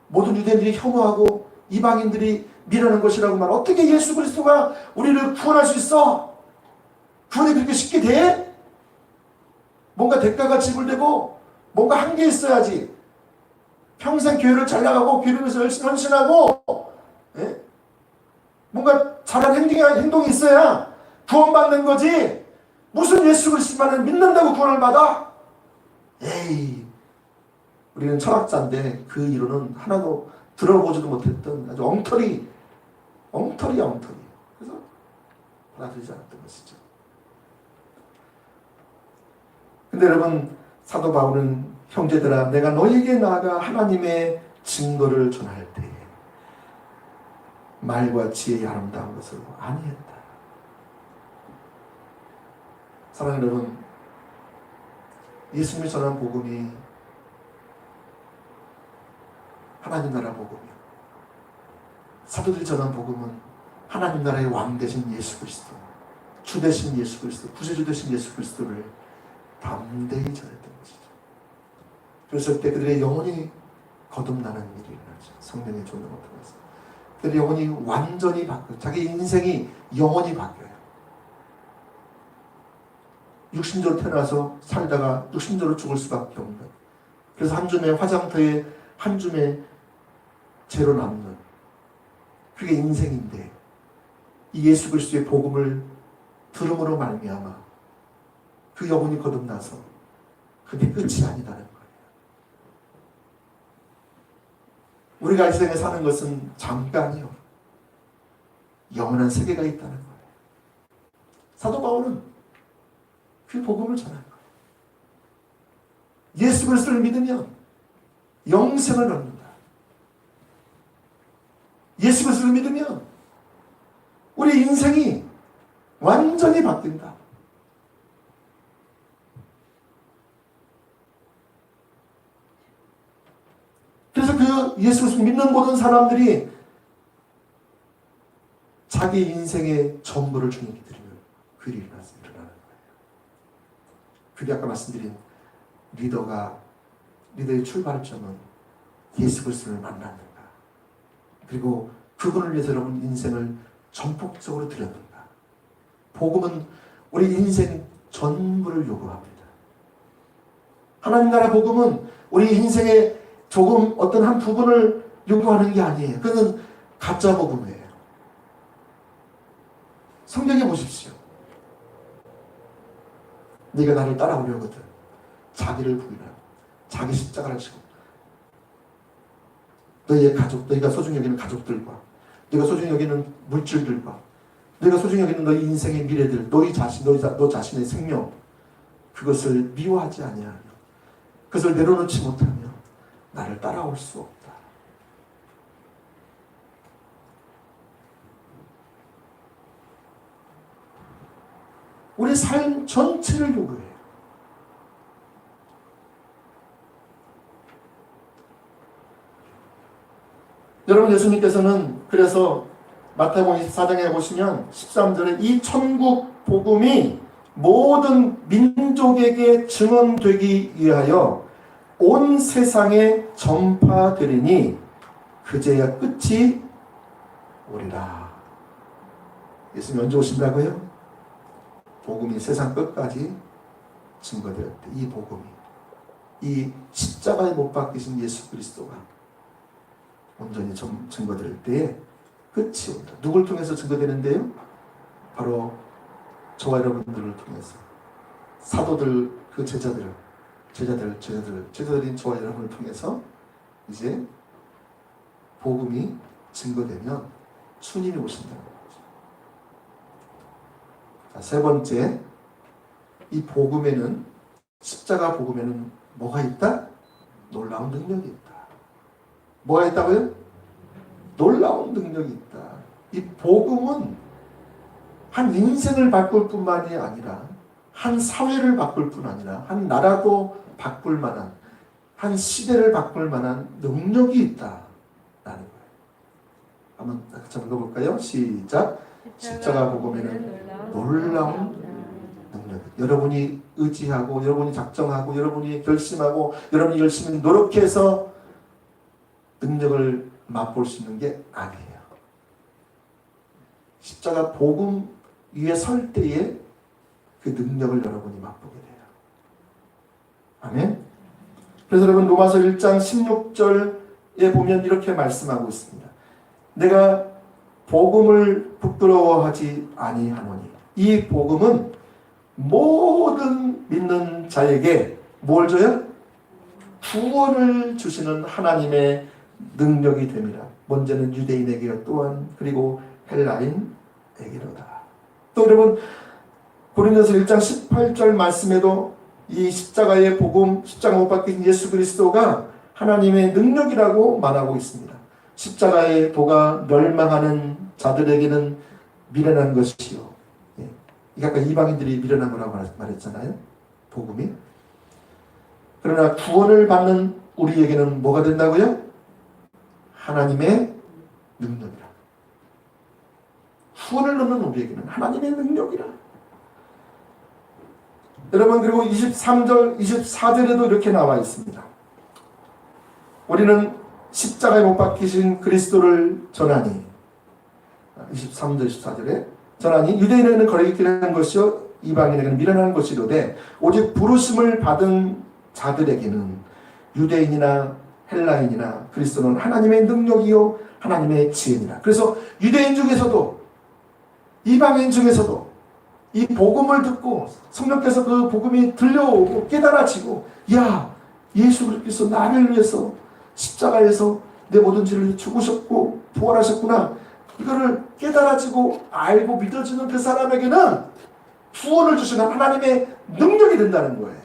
모든 유대인들이 혐오하고 이방인들이 미라는 것이라고 말, 어떻게 예수 그리스도가 우리를 구원할 수 있어? 구원이 그렇게 쉽게 돼? 뭔가 대가가 지불되고 뭔가 한 게 있어야지. 평생 교회를 잘 나가고 교회를 위해서 열심히 헌신하고, 예? 뭔가 잘한 행동이 있어야 구원받는 거지. 무슨 예수 그리스도만을 믿는다고 구원을 받아? 에이, 우리는 철학자인데 그 이론은 하나도 들어보지도 못했던 아주 엉터리야 엉터리. 그래서 받아들이지 않았던 것이죠. 근데 여러분, 사도 바울은 형제들아, 내가 너에게 나아가 하나님의 증거를 전할 때에 말과 지혜의 아름다운 것을 아니했다. 사랑하는 여러분, 예수님이 전한 복음이 하나님 나라 복음이요, 사도들이 전한 복음은 하나님 나라의 왕 되신 예수 그리스도, 주 되신 예수 그리스도, 구세주 되신 예수 그리스도를 담대히 전했던 것이죠. 그랬을 때 그들의 영혼이 거듭나는 일이 일어나죠. 성령의 조명을 통해서 그들의 영혼이 완전히 바뀌어요. 자기 인생이 영원히 바뀌어요. 육신적으로 태어나서 살다가 육신적으로 죽을 수밖에 없는, 그래서 한 줌의 화장터에 한 줌의 죄로 남는, 그게 인생인데 이 예수 그리스도의 복음을 들음으로 말미암아 그 영혼이 거듭나서 그게 끝이 아니다는 거예요. 우리가 이 세상에 사는 것은 잠깐이요, 영원한 세계가 있다는 거예요. 사도 바울은 그 복음을 전한 거예요. 예수 그리스도를 믿으면 영생을 얻는다. 예수 그리스도를 믿으면 우리 인생이 완전히 바뀐다. 그래서 그 예수 그리스도 믿는 모든 사람들이 자기 인생의 전부를 주님께 드리면 그 일이 일어나는 거예요. 그게 아까 말씀드린 리더의 출발점은 예수 그리스도를 만났는가, 그리고 그분을 위해서 여러분 인생을 전폭적으로 드렸는가. 복음은 우리 인생 전부를 요구합니다. 하나님 나라 복음은 우리 인생의 조금 어떤 한 부분을 요구하는 게 아니에요. 그건 가짜 복음이에요. 성경에 보십시오. 네가 나를 따라오려거든 자기를 부인하고 자기 십자가를 지고 너희의 가족, 너희가 소중히 여기는 가족들과 너희가 소중히 여기는 물질들과 너희가 소중히 여기는 너희 인생의 미래들, 너희 자신, 너 자신의 생명, 그것을 미워하지 아니하며 그것을 내려놓지 못하며 나를 따라올 수 없다. 우리 삶 전체를 요구해요. 여러분, 예수님께서는 그래서 마태복음 24장에 보시면 13절에 이 천국 복음이 모든 민족에게 증언되기 위하여 온 세상에 전파되리니 그제야 끝이 오리라. 예수님 언제 오신다고요? 복음이 세상 끝까지 증거되었대. 이 복음이, 이 십자가에 못 박히신 예수 그리스도가 온전히 증거될 때에 끝이 온다. 누굴 통해서 증거되는데요? 바로 저와 여러분들을 통해서, 사도들, 그 제자들인 저와 여러분을 통해서 이제 복음이 증거되면 주님이 오신다는 거죠. 자, 세 번째, 이 복음에는, 십자가 복음에는 뭐가 있다? 놀라운 능력이 있다. 뭐가 있다고요? 놀라운 능력이 있다. 이 복음은 한 인생을 바꿀 뿐만이 아니라 한 사회를 바꿀 뿐 아니라 한 나라도 바꿀 만한, 한 시대를 바꿀 만한 능력이 있다라는 거예요. 한번 같이 읽어볼까요? 시작. 십자가 복음에는 놀라운 능력. 여러분이 의지하고, 여러분이 작정하고, 여러분이 결심하고, 여러분이 열심히 노력해서 능력을 맛볼 수 있는 게 아니에요. 십자가 복음 위에 설 때에 그 능력을 여러분이 맛보게 돼요. 아멘. 그래서 여러분, 로마서 1장 16절에 보면 이렇게 말씀하고 있습니다. 내가 복음을 부끄러워하지 아니하노니 이 복음은 모든 믿는 자에게 뭘 줘요? 구원을 주시는 하나님의 능력이 됨이라. 먼저는 유대인에게 또한 그리고 헬라인에게로다. 또 여러분, 고린도서 1장 18절 말씀에도 이 십자가의 복음, 십자가 못 박힌 예수 그리스도가 하나님의 능력이라고 말하고 있습니다. 십자가의 도가 멸망하는 자들에게는 미련한 것이요. 이게 아까 이방인들이 미련한 거라고 말했잖아요. 복음이. 그러나 구원을 받는 우리에게는 뭐가 된다고요? 하나님의 능력이라. 구원을 얻는 우리에게는 하나님의 능력이라. 여러분, 그리고 23절, 24절에도 이렇게 나와 있습니다. 우리는 십자가에 못 박히신 그리스도를 전하니, 23절, 24절에 전하니 유대인에게는 거리기 한 것이요 이방인에게는 미련한 것이로되 오직 부르심을 받은 자들에게는 유대인이나 헬라인이나 그리스도는 하나님의 능력이요 하나님의 지혜니라. 그래서 유대인 중에서도 이방인 중에서도 이 복음을 듣고 성령께서 그 복음이 들려오고 깨달아지고, 야, 예수 그리스도 나를 위해서 십자가에서 내 모든 죄를 죽으셨고 부활하셨구나, 이거를 깨달아지고 알고 믿어지는 그 사람에게는 구원을 주시는 하나님의 능력이 된다는 거예요.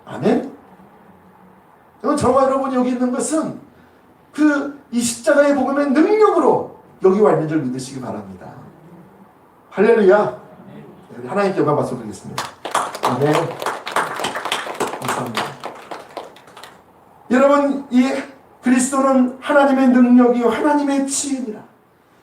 아멘? 저와 여러분이 여기 있는 것은 이 십자가의 복음의 능력으로 여기 와 있는 줄 믿으시기 바랍니다. 할렐루야. 하나님께 영광 받도록 하겠습니다. 아멘. 감사합니다. 여러분, 이 그리스도는 하나님의 능력이요 하나님의 지혜니라.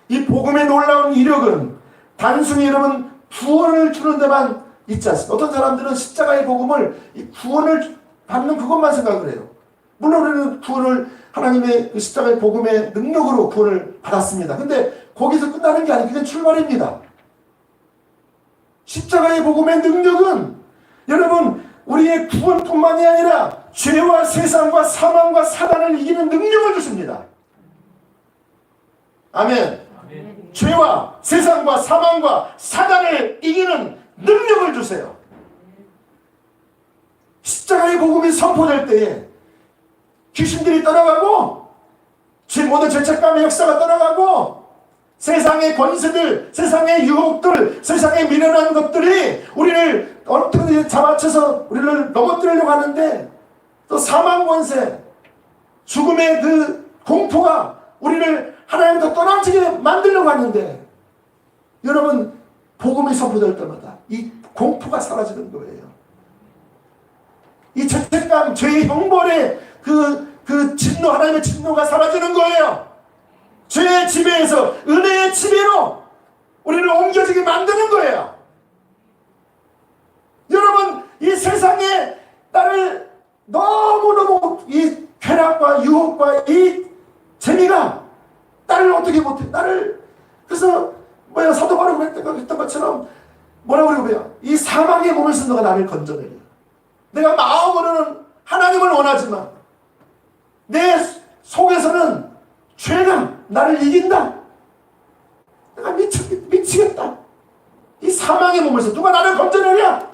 이 복음의 놀라운 이력은 단순히 여러분 구원을 주는 데만 있지 않습니다. 어떤 사람들은 십자가의 복음을 이 구원을 받는 그것만 생각을 해요. 물론 우리는 구원을 하나님의 그 십자가의 복음의 능력으로 구원을 받았습니다. 근데 거기서 끝나는 게 아니고 그게 출발입니다. 십자가의 복음의 능력은 여러분 우리의 구원뿐만이 아니라 죄와 세상과 사망과 사단을 이기는 능력을 주십니다. 아멘. 아멘. 죄와 세상과 사망과 사단을 이기는 능력을 주세요. 십자가의 복음이 선포될 때에 귀신들이 떠나가고 모든 죄책감의 역사가 떠나가고 세상의 권세들, 세상의 유혹들, 세상의 미련한 것들이 우리를 어떻게든 잡아쳐서 우리를 넘어뜨리려고 하는데, 또 사망 권세, 죽음의 그 공포가 우리를 하나님부터 떠나지게 만들려고 하는데, 여러분 복음이 선포될 때마다 이 공포가 사라지는 거예요. 이 죄책감, 죄의 형벌의 그 진노, 하나님의 진노가 사라지는 거예요. 죄의 지배에서 은혜의 지배로 우리를 옮겨지게 만드는 거예요. 여러분, 이 세상에 나를 너무너무 이 쾌락과 유혹과 이 재미가 나를 어떻게 못해. 그래서 사도 바울이 했던 것처럼 뭐라고 그러고요. 이 사망의 몸에서 너가 나를 건져내려. 내가 마음으로는 하나님을 원하지만 내 속에서는 죄가 나를 이긴다. 내가 미치겠다. 이 사망의 몸에서 누가 나를 건져내랴.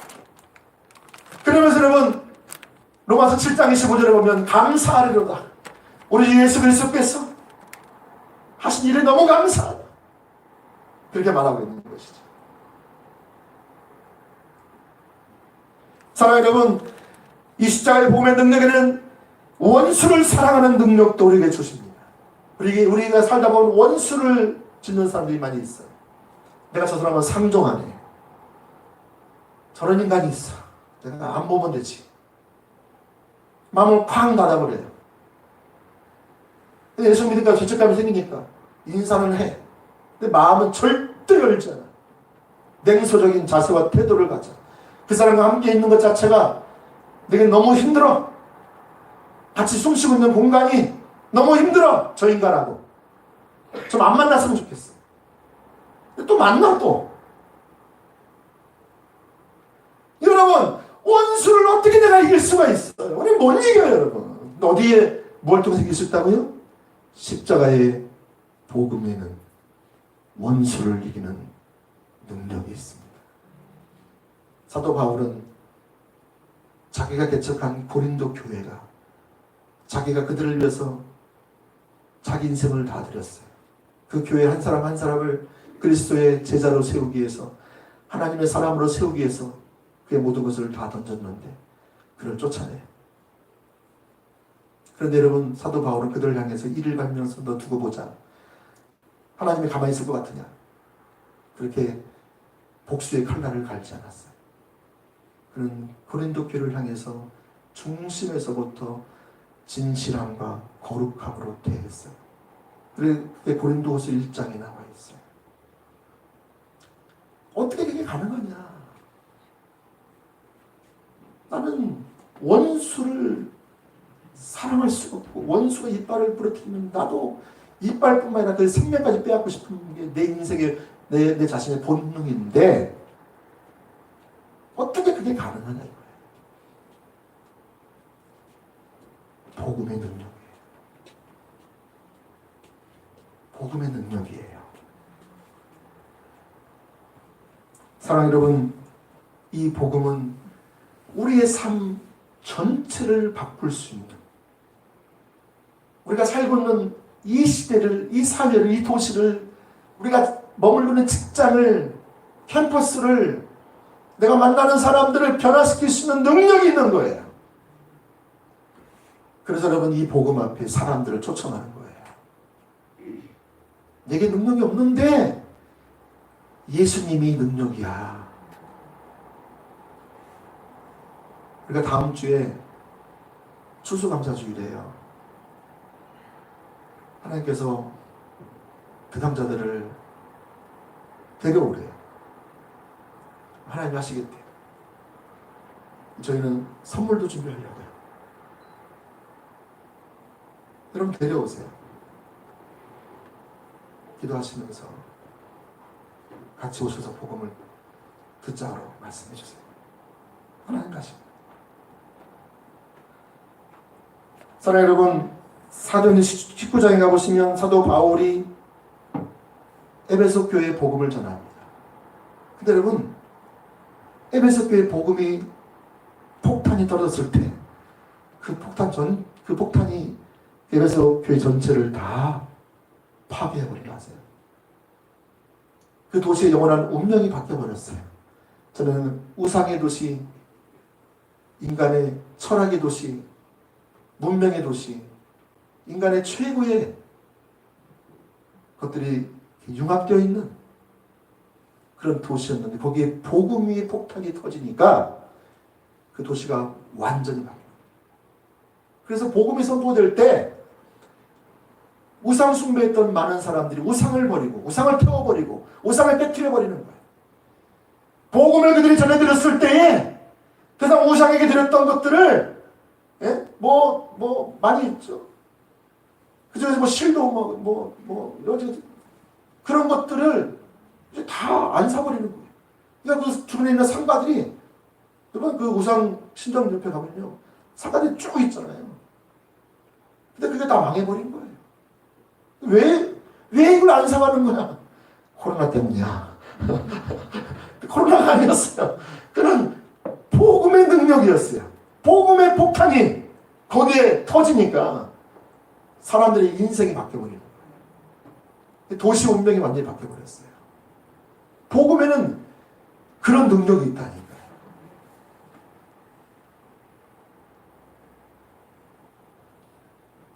그러면서 여러분 로마서 7장 25절에 보면 감사하리로다. 우리 예수 그리스도께서 하신 일이 너무 감사하다. 그렇게 말하고 있는 것이죠. 사랑하는 여러분, 이 십자가의 복음의 능력에는 원수를 사랑하는 능력도 우리에게 주십니다. 우리가 살다 보면 원수를 짓는 사람들이 많이 있어요. 내가 저 사람은 상종하네. 저런 인간이 있어. 내가 안 보면 되지. 마음을 쾅 닫아버려요. 예수 믿으니까 죄책감이 생기니까 인사는 해. 근데 마음은 절대 열지 않아. 냉소적인 자세와 태도를 가져. 그 사람과 함께 있는 것 자체가 내게 너무 힘들어. 같이 숨쉬고 있는 공간이 너무 힘들어. 저 인간하고 좀 안 만났으면 좋겠어. 또 만나. 또 여러분, 원수를 어떻게 내가 이길 수가 있어요? 우리 못 이겨요. 여러분, 어디에 뭘 통해서 이길 수 있다고요? 십자가의 복음에는 원수를 이기는 능력이 있습니다. 사도 바울은 자기가 개척한 고린도 교회가 자기가 그들을 위해서 자기 인생을 다 드렸어요. 그 교회 한 사람 한 사람을 그리스도의 제자로 세우기 위해서, 하나님의 사람으로 세우기 위해서 그의 모든 것을 다 던졌는데 그를 쫓아내요. 그런데 여러분, 사도 바울은 그들을 향해서 이를 갈면서 너 두고 보자. 하나님이 가만히 있을 것 같으냐. 그렇게 복수의 칼날을 갈지 않았어요. 그는 고린도 교회를 향해서 중심에서부터 진실함과 거룩함으로 대했어요. 그게 고린도후서 1장에 나와 있어요. 어떻게 그게 가능하냐. 나는 원수를 사랑할 수가 없고 원수가 이빨을 부러뜨리면 나도 이빨뿐만 아니라 그 생명까지 빼앗고 싶은 게 내 인생의 내 자신의 본능인데 어떻게 그게 가능하냐 이거예요. 복음의 능력이에요. 복음의 능력이에요. 사랑하는 여러분, 이 복음은 우리의 삶 전체를 바꿀 수 있는, 우리가 살고 있는 이 시대를, 이 사회를, 이 도시를, 우리가 머물고 있는 직장을, 캠퍼스를, 내가 만나는 사람들을 변화시킬 수 있는 능력이 있는 거예요. 그래서 여러분, 이 복음 앞에 사람들을 초청하는 거예요. 내게 능력이 없는데 예수님이 능력이야. 그러니까 다음 주에 추수감사주일이에요. 하나님께서 그 남자들을 데려오래요. 하나님이 하시겠대요. 저희는 선물도 준비하려고요. 여러분 데려오세요. 기도하시면서 같이 오셔서 복음을 듣자고 말씀해 주세요. 하나님 가십니다. 사랑하는 여러분, 사도행전 19장에 가보시면 사도 바울이 에베소 교회에 복음을 전합니다. 근데 여러분, 에베소 교회 복음이 폭탄이 떨어졌을 때 그 폭탄이 에베소 교회 전체를 다 파괴해버리게 하세요. 그 도시의 영원한 운명이 바뀌어버렸어요. 저는 우상의 도시, 인간의 철학의 도시, 문명의 도시, 인간의 최고의 것들이 융합되어 있는 그런 도시였는데 거기에 복음 위에 폭탄이 터지니까 그 도시가 완전히 바뀌어요. 그래서 복음이 선포될 때 우상 숭배했던 많은 사람들이 우상을 버리고 우상을 태워버리고 우상을 깨트려버리는 거예요. 복음을 그들이 전해드렸을 때에 그 사람 우상에게 드렸던 것들을 많이 있죠. 그중에서 실도 그런 것들을 이제 다 안 사버리는 거예요. 그러니까 그 주변에 있는 상가들이 여러분 그 우상 신전 옆에 가면요 상가들이 쭉 있잖아요. 근데 그게 다 망해버린 거예요. 왜 이걸 안 사가는 거야? 코로나 때문이야. 코로나가 아니었어요. 그는 복음의 능력이었어요. 복음의 폭탄이 거기에 터지니까 사람들의 인생이 바뀌어버리는 거예요. 도시 운명이 완전히 바뀌어버렸어요. 복음에는 그런 능력이 있다니까요.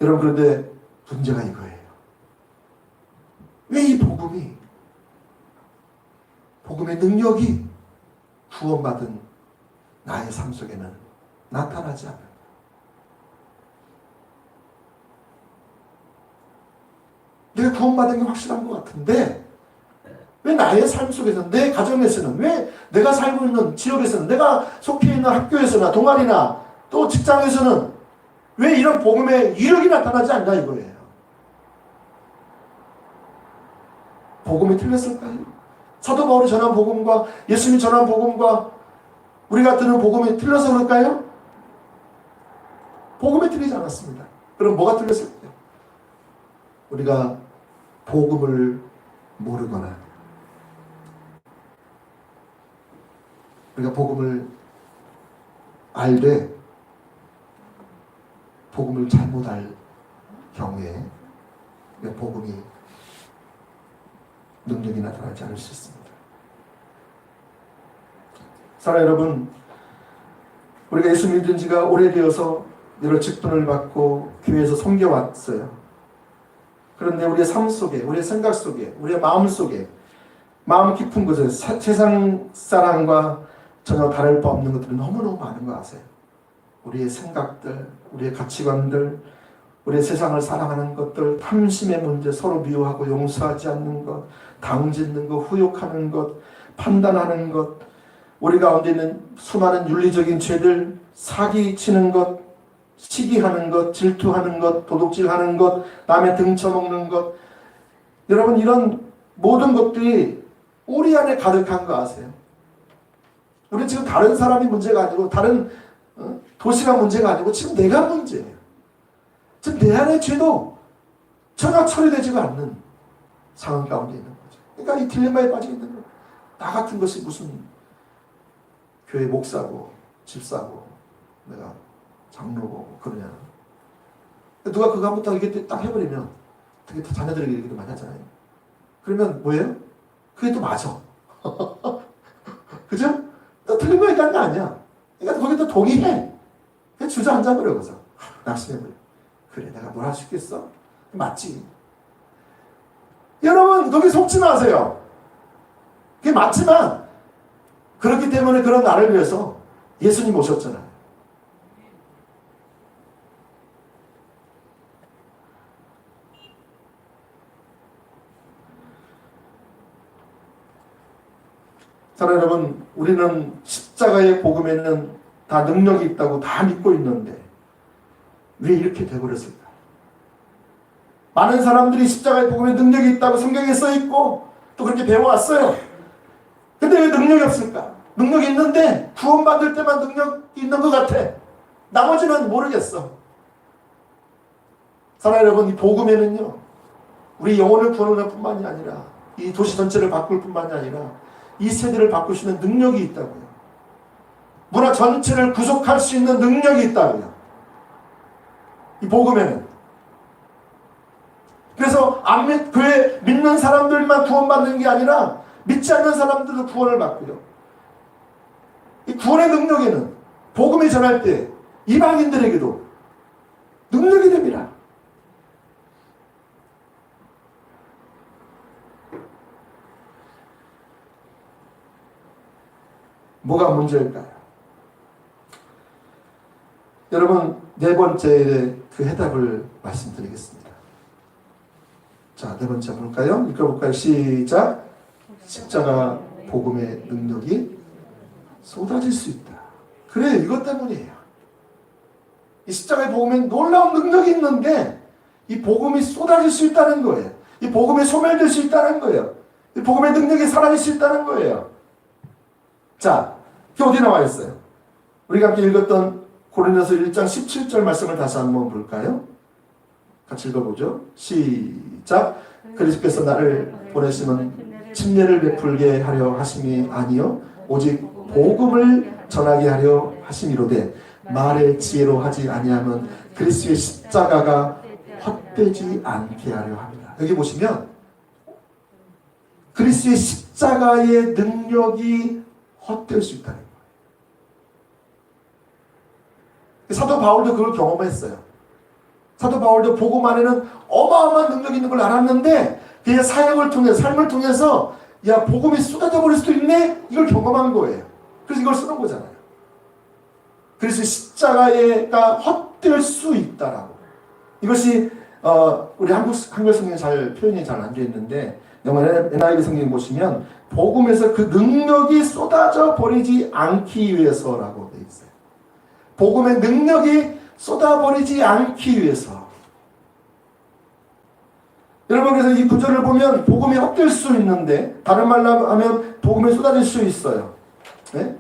여러분, 그런데 문제가 이거예요. 왜 이 복음의 능력이 구원받은 나의 삶 속에는 나타나지 않아요? 내가 구원받은 게 확실한 것 같은데 왜 나의 삶 속에서는, 내 가정에서는, 왜 내가 살고 있는 지역에서는, 내가 속해 있는 학교에서나 동아리나 또 직장에서는 왜 이런 복음의 이력이 나타나지 않나 이거예요. 복음이 틀렸을까요? 사도 바울이 전한 복음과 예수님이 전한 복음과 우리가 듣는 복음이 틀려서 그럴까요? 복음이 틀리지 않았습니다. 그럼 뭐가 틀렸을까요? 우리가 복음을 모르거나 우리가 복음을 알되 복음을 잘못 알 경우에 복음이 능력이 나타나지 않을 수 있습니다. 사랑하는 여러분, 우리가 예수 믿은 지가 오래되어서 여러 직분을 받고 교회에서 섬겨왔어요. 그런데 우리의 삶 속에, 우리의 생각 속에, 우리의 마음 속에, 마음 깊은 곳에 세상 사람과 전혀 다를 바 없는 것들이 너무너무 많은 거 아세요? 우리의 생각들, 우리의 가치관들, 우리의 세상을 사랑하는 것들, 탐심의 문제, 서로 미워하고 용서하지 않는 것, 당짓는 것, 후욕하는 것, 판단하는 것, 우리 가운데 있는 수많은 윤리적인 죄들, 사기치는 것, 시기하는 것, 질투하는 것, 도둑질하는 것, 남의 등쳐먹는 것, 여러분 이런 모든 것들이 우리 안에 가득한 거 아세요? 우리 지금 다른 사람이 문제가 아니고 다른 도시가 문제가 아니고 지금 내가 문제예요. 지금 내 안의 죄도 전혀 처리되지가 않는 상황 가운데 있는 거죠. 그러니까 이 딜레마에 빠져 있는 거예요. 나 같은 것이 무슨 교회 목사고 집사고 내가 장로고 그러냐. 누가 그거 한번 딱 이렇게 딱 해버리면 되게 자녀들에게 얘기도 많이 하잖아요. 그러면 뭐예요? 그게 또 맞아. 그죠? 또 틀린 거 있다는 거 아니야. 그러니까 거기 또 동의해. 그냥 주저앉아버려, 그래서. 낙심해버려. 그래, 내가 뭘 할 수 있겠어? 맞지. 여러분, 거기 속지 마세요. 그게 맞지만, 그렇기 때문에 그런 나를 위해서 예수님 오셨잖아요. 사랑하는 여러분, 우리는 십자가의 복음에는 다 능력이 있다고 다 믿고 있는데 왜 이렇게 돼버렸을까? 많은 사람들이 십자가의 복음에 능력이 있다고 성경에 써있고 또 그렇게 배워왔어요. 근데 왜 능력이 없을까? 능력이 있는데 구원받을 때만 능력이 있는 것 같아. 나머지는 모르겠어. 사랑하는 여러분, 이 복음에는요, 우리 영혼을 구원하는 뿐만이 아니라 이 도시 전체를 바꿀 뿐만이 아니라 이 세대를 바꿀 수 있는 능력이 있다고요. 문화 전체를 구속할 수 있는 능력이 있다고요. 이 복음에는. 그래서 교회 믿는 사람들만 구원받는 게 아니라 믿지 않는 사람들도 구원을 받고요. 이 구원의 능력에는 복음이 전할 때 이방인들에게도 능력이 됩니다. 뭐가 문제일까요? 여러분, 네 번째 그 해답을 말씀드리겠습니다. 자, 네 번째 볼까요? 읽어볼까요? 시작. 십자가 복음의 능력이 쏟아질 수 있다. 그래, 이것 때문이에요. 이 십자가의 복음에 놀라운 능력이 있는데 이 복음이 쏟아질 수 있다는 거예요. 이 복음이 소멸될 수 있다는 거예요. 이 복음의 능력이 사라질 수 있다는 거예요. 자, 이게 어디 나와 있어요? 우리가 함께 읽었던 고린도서 1장 17절 말씀을 다시 한번 볼까요? 같이 읽어보죠. 시작. 그리스도께서 나를 보내시면 침례를 베풀게 하려 하심이 아니요 오직 복음을 전하게 하려 하심이로되 말의 지혜로 하지 아니하면 그리스도의 십자가가 헛되지 않게 하려 합니다. 여기 보시면 그리스도의 십자가의 능력이 헛될 수 있다는 거예요. 사도 바울도 그걸 경험했어요. 사도 바울도 복음 안에는 어마어마한 능력이 있는 걸 알았는데 그의 사역을 통해서 삶을 통해서 야 복음이 쏟아져 버릴 수도 있네 이걸 경험한 거예요. 그래서 이걸 쓰는 거잖아요. 그래서 십자가가 헛될 수 있다라고. 이것이 우리 한글 성경에 잘 표현이 잘 안 되어 있는데 영어 NIV 성경 보시면 복음에서 그 능력이 쏟아져 버리지 않기 위해서라고 되어 있어요. 복음의 능력이 쏟아버리지 않기 위해서. 여러분, 그래서 이 구절을 보면 복음이 헛될 수 있는데 다른 말로 하면 복음이 쏟아질 수 있어요. 네?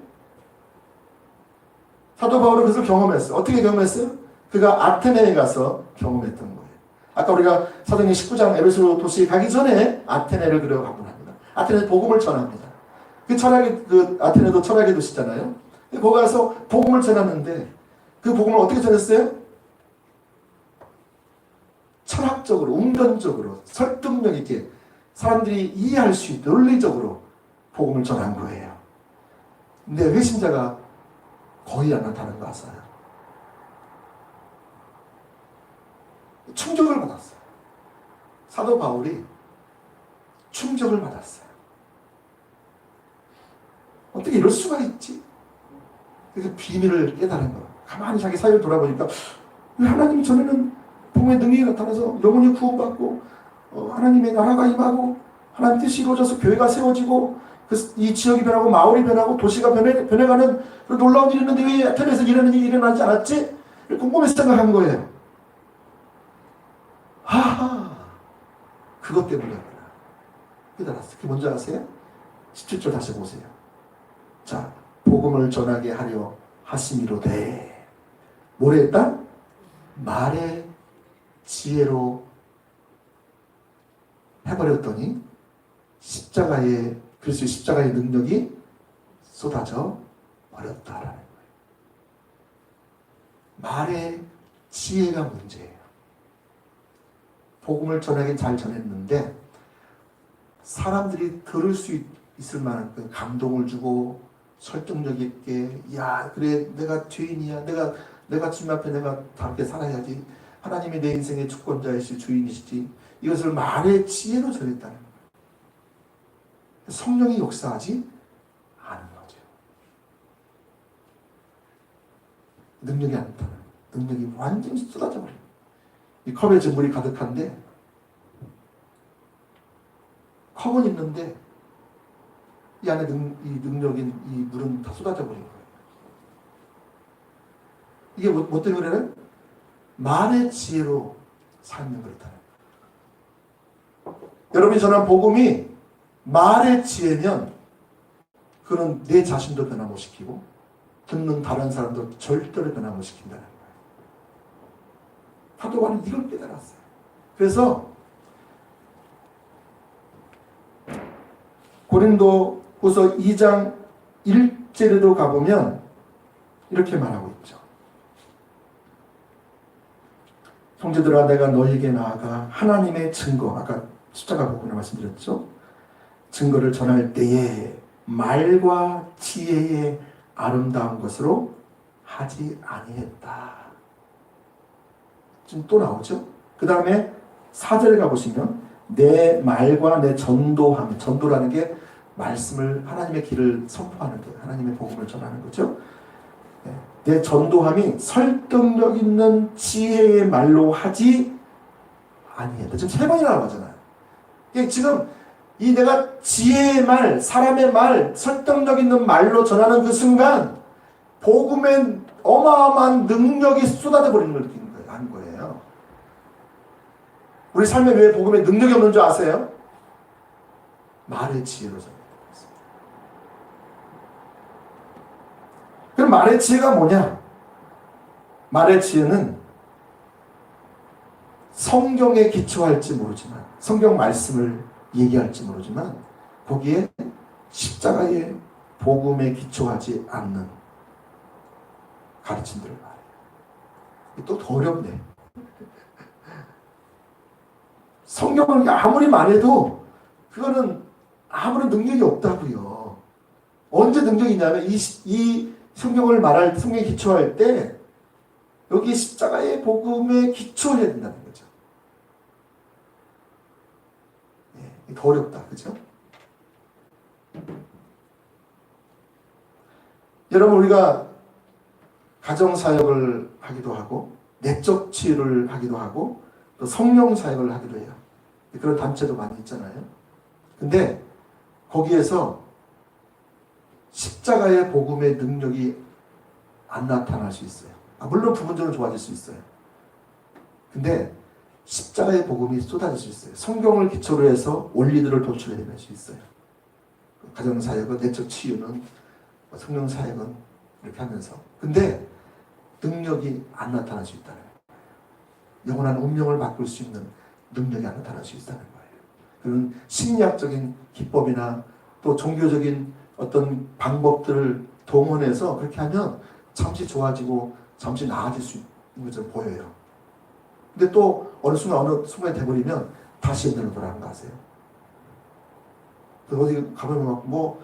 사도 바울은 그것을 경험했어요. 어떻게 경험했어요? 그가 아테네에 가서 경험했던 거예요. 아까 우리가 사도행전 19장 에베소 도시 가기 전에 아테네를 그려 가곤 합니다. 아테네 복음을 전합니다. 그 아테네도 철학의 도시잖아요. 거기 가서 복음을 전하는데 그 복음을 어떻게 전했어요? 철학적으로, 운전적으로, 설득력 있게 사람들이 이해할 수 있게 논리적으로 복음을 전한 거예요. 근데 회심자가 거의 안 나타난 거 아세요? 충격을 받았어요. 사도 바울이 충격을 받았어요. 어떻게 이럴 수가 있지? 그래서 비밀을 깨달은 거예요. 가만히 자기 사회를 돌아보니까 왜 하나님이 전에는 복음의 능력이 나타나서 영혼이 구원받고 하나님의 나라가 임하고 하나님 뜻이 이루어져서 교회가 세워지고 이 지역이 변하고 마을이 변하고 도시가 변해가는 그 놀라운 일이 있는데 왜 아테네에서 이런 일이 일어나지 않았지? 궁금해서 생각한 거예요. 하하, 그것 때문이었구나. 깨달았어요. 그게 뭔지 아세요? 17절 다시 보세요. 자, 복음을 전하게 하려 하심이로되 뭐래 했다? 말의 지혜로 해버렸더니 그리스도의 십자가의 능력이 쏟아져 버렸다라는 거예요. 말의 지혜가 문제예요. 복음을 전하긴 잘 전했는데 사람들이 들을 수 있을 만한 감동을 주고 설득력 있게, 야 그래 내가 죄인이야, 내가 주님 앞에 내가 다르게 살아야지, 하나님이 내 인생의 주권자이시 주인이시지, 이것을 말의 지혜로 전했다는 거예요. 성령이 역사하지 않은 거죠. 능력이 안 나타나요. 능력이 완전히 쏟아져 버려요. 이 컵에 지금 물이 가득한데 컵은 있는데 이 안에 이 능력인 이 물은 다 쏟아져 버린 거예요. 이게 뭐 때문에 그래요? 말의 지혜로 살면 그렇다는 거예요. 여러분이 전한 복음이 말의 지혜면 그는 내 자신도 변화 못 시키고 듣는 다른 사람도 절대로 변화 못 시킨다는 거예요. 사도 바울은 이걸 깨달았어요. 그래서 고린도후서 2장 1절에도 가보면 이렇게 말하고 있죠. 형제들아 내가 너에게 나아가 하나님의 증거, 아까 십자가 복음을 말씀드렸죠. 증거를 전할 때에 말과 지혜의 아름다운 것으로 하지 아니했다. 지금 또 나오죠. 그 다음에 4절에 가보시면 내 말과 내 전도함, 전도라는 게 말씀을, 하나님의 길을 선포하는 거예요. 하나님의 복음을 전하는 거죠. 내 전도함이 설득력 있는 지혜의 말로 하지 아니했다. 지금 3번이나 나오잖아요. 지금 이 내가 지혜의 말, 사람의 말, 설득력 있는 말로 전하는 그 순간 복음의 어마어마한 능력이 쏟아져 버리는 걸 느끼는 거예요. 한 거예요. 우리 삶에 왜 복음에 능력이 없는 줄 아세요? 말의 지혜로 전하는 것입니다. 그럼 말의 지혜가 뭐냐? 말의 지혜는 성경에 기초할지 모르지만, 성경 말씀을 얘기할지 모르지만 거기에 십자가의 복음에 기초하지 않는 가르침들을 말해요. 또 더 어렵네. 성경을 아무리 말해도 그거는 아무런 능력이 없다고요. 언제 능력이 있냐면 이 성경을 말할, 성경에 기초할 때 여기 십자가의 복음에 기초해야 된다는 거죠. 더 어렵다. 그죠? 여러분 우리가 가정사역을 하기도 하고 내적 치유를 하기도 하고 또 성령사역을 하기도 해요. 그런 단체도 많이 있잖아요. 근데 거기에서 십자가의 복음의 능력이 안 나타날 수 있어요. 물론 부분적으로 좋아질 수 있어요. 근데 십자가의 복음이 쏟아질 수 있어요. 성경을 기초로 해서 원리들을 도출해낼 수 있어요. 가정사역은, 내적 치유는, 성령사역은 이렇게 하면서. 근데 능력이 안 나타날 수 있다는 거예요. 영원한 운명을 바꿀 수 있는 능력이 안 나타날 수 있다는 거예요. 그런 심리학적인 기법이나 또 종교적인 어떤 방법들을 동원해서 그렇게 하면 잠시 좋아지고 잠시 나아질 수 있는 것처럼 보여요. 근데 또 어느 순간에 돼버리면 다시 옛날로 돌아가는 거 아세요? 어디 가보면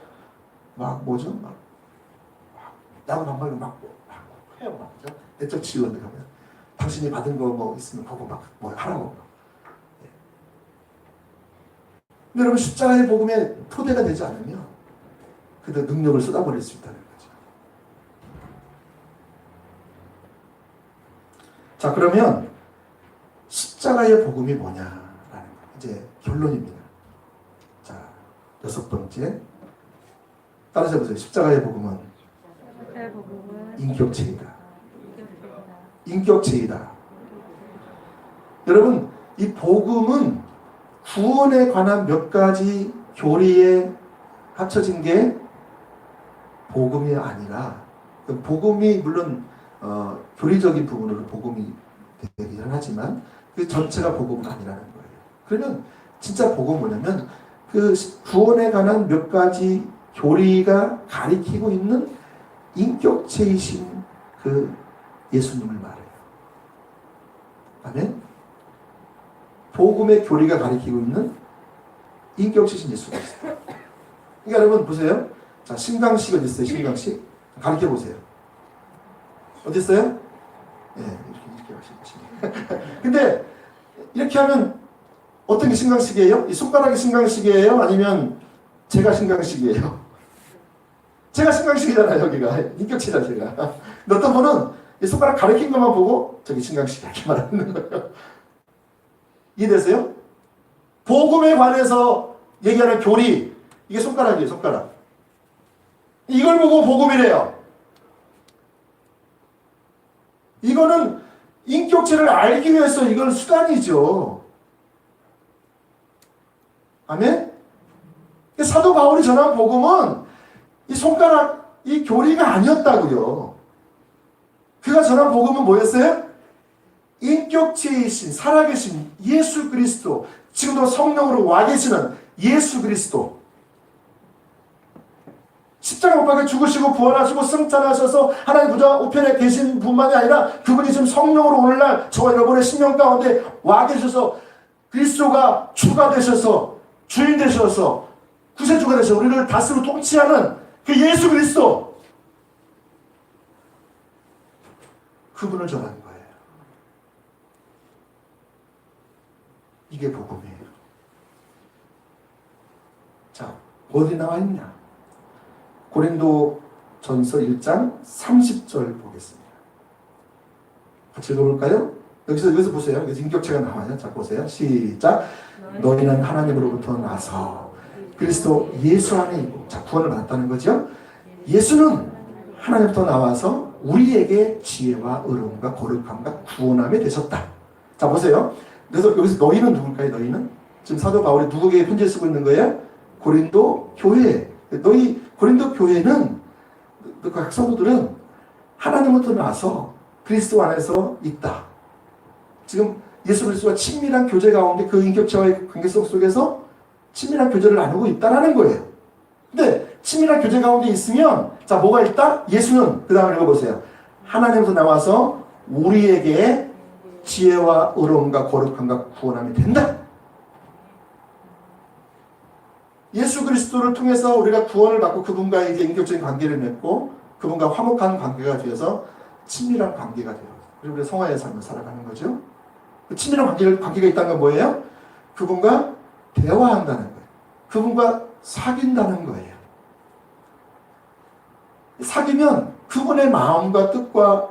야구 반말로 해요. 그죠? 내적 치유원들 가면 당신이 받은 거 뭐 있으면 그거 하라고. 근데 여러분 십자가의 복음에 토대가 되지 않으면 그들 능력을 쏟아버릴 수 있다는 거죠. 자, 그러면 십자가의 복음이 뭐냐라는 거 이제 결론입니다. 자, 6번째 따라서 해보세요. 십자가의 복음은 인격체이다. 인격체이다. 여러분, 이 복음은 구원에 관한 몇 가지 교리에 합쳐진 게 복음이 아니라, 복음이 물론 교리적인 부분으로 복음이 되긴 하지만 그 전체가 복음은 아니라는 거예요. 그러면 진짜 복음은 뭐냐면 그 구원에 관한 몇 가지 교리가 가리키고 있는 인격체이신 그 예수님을 말해요. 아멘? 복음의 교리가 가리키고 있는 인격체이신 예수 그리스도. 그러니까 여러분 보세요. 자, 신강식 어디 있어요? 신강식 가르쳐 보세요. 어디 있어요? 네, 이렇게 하시면. 근데 이렇게 하면 어떤 게 신강식이에요? 이 손가락이 신강식이에요? 아니면 제가 신강식이에요? 제가 신강식이잖아요. 여기가 인격체다 제가. 근데 어떤 분은 이 손가락 가리킨 것만 보고 저기 신강식이야 이렇게 말하는 거예요. 이해되세요? 복음에 관해서 얘기하는 교리, 이게 손가락이에요. 손가락. 이걸 보고 복음이래요. 이거는 인격체를 알기 위해서 이건 수단이죠. 아멘? 사도 바울이 전한 복음은 이 손가락, 이 교리가 아니었다고요. 그가 전한 복음은 뭐였어요? 인격체이신, 살아계신 예수 그리스도, 지금도 성령으로 와 계시는 예수 그리스도. 십자가 못 박혀 죽으시고 부활하시고 승천하셔서 하나님 보좌 우편에 계신 분만이 아니라 그분이 지금 성령으로 오늘날 저와 여러분의 심령 가운데 와 계셔서 그리스도가 주가 되셔서 주인 되셔서 구세주가 되셔서 우리를 다스리고 통치하는 그 예수 그리스도, 그분을 전하는 거예요. 이게 복음이에요. 자, 어디 나와 있냐? 고린도 전서 1장 30절 보겠습니다. 같이 읽어볼까요? 여기서 보세요. 여기서 인격체가 나와요. 자, 보세요. 시작. 너희는 하나님으로부터 나서 그리스도 예수 안에 있고, 자, 구원을 받았다는 거죠. 예수는 하나님부터 나와서 우리에게 지혜와 의로움과 거룩함과 구원함이 되셨다. 자, 보세요. 그래서 여기서 너희는 누굴까요? 너희는 지금 사도 바울이 누구에게 편지를 쓰고 있는 거예요? 고린도 교회. 너희 고린도 교회는, 각 성도들은 하나님부터 나와서 그리스도 안에서 있다. 지금 예수 그리스도와 친밀한 교제 가운데 그 인격체와의 관계성 속에서 친밀한 교제를 나누고 있다는 거예요. 근데 친밀한 교제 가운데 있으면, 자, 뭐가 있다? 예수는, 그 다음에 읽어보세요. 하나님부터 나와서 우리에게 지혜와 의로움과 거룩함과 구원함이 된다. 예수 그리스도를 통해서 우리가 구원을 받고 그분과 이제 인격적인 관계를 맺고 그분과 화목한 관계가 되어서 친밀한 관계가 되어요. 그리고 우리 성화의 삶을 살아가는 거죠. 그 친밀한 관계가 있다는 건 뭐예요? 그분과 대화한다는 거예요. 그분과 사귄다는 거예요. 사귀면 그분의 마음과 뜻과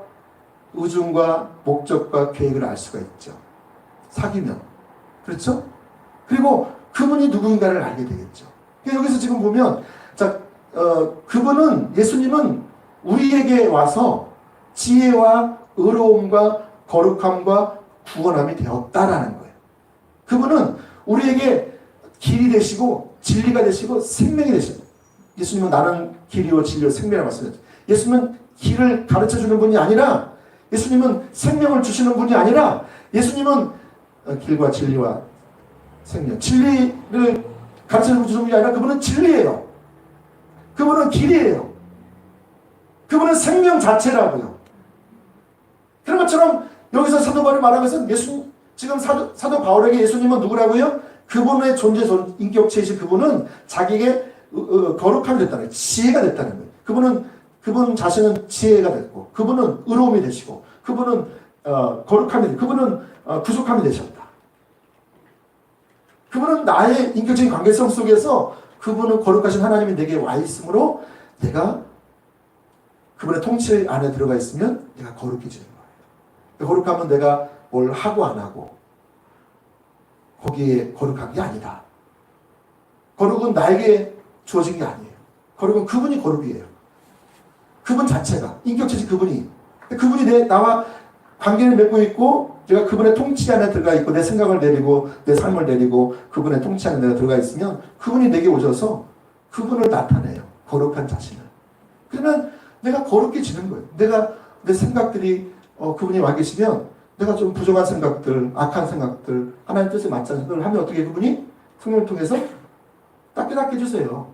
의중과 목적과 계획을 알 수가 있죠. 사귀면. 그렇죠? 그리고 그분이 누군가를 알게 되겠죠. 여기서 지금 보면, 자, 그분은, 예수님은 우리에게 와서 지혜와 의로움과 거룩함과 구원함이 되었다라는 거예요. 그분은 우리에게 길이 되시고 진리가 되시고 생명이 되시고, 예수님은 나는 길이요 진리요 생명이라고 말씀하셨죠. 예수님은 길을 가르쳐주는 분이 아니라, 예수님은 생명을 주시는 분이 아니라, 예수님은 길과 진리와 생명, 진리를 가르쳐주는 분이 아니라 그분은 진리예요. 그분은 길이에요. 그분은 생명 자체라고요. 그런 것처럼 여기서 사도 바울이 말한 것은 예수님, 지금 사도 바울에게 예수님은 누구라고요? 그분의 존재, 인격체이신 그분은 자기에게 거룩함이 됐다는 거예요. 지혜가 됐다는 거예요. 그분 자신은 지혜가 됐고, 그분은 의로움이 되시고, 그분은 거룩함이 되고, 그분은 구속함이 되셨다. 그분은 나의 인격적인 관계성 속에서 그분은 거룩하신 하나님이 내게 와 있으므로 내가 그분의 통치 안에 들어가 있으면 내가 거룩해지는 거예요. 거룩하면 내가 뭘 하고 안 하고 거기에 거룩한 게 아니다. 거룩은 나에게 주어진 게 아니에요. 거룩은 그분이 거룩이에요. 그분 자체가, 인격체지 그분이. 그분이 나와 관계를 맺고 있고 내가 그분의 통치 안에 들어가 있고 내 생각을 내리고 내 삶을 내리고 그분의 통치 안에 내가 들어가 있으면 그분이 내게 오셔서 그분을 나타내요. 거룩한 자신을. 그러면 내가 거룩해지는 거예요. 내가 내 생각들이 그분이 와 계시면 내가 좀 부정한 생각들, 악한 생각들, 하나님 뜻에 맞지 않는 걸 하면 어떻게 그분이 성령을 통해서 닦게 해주세요.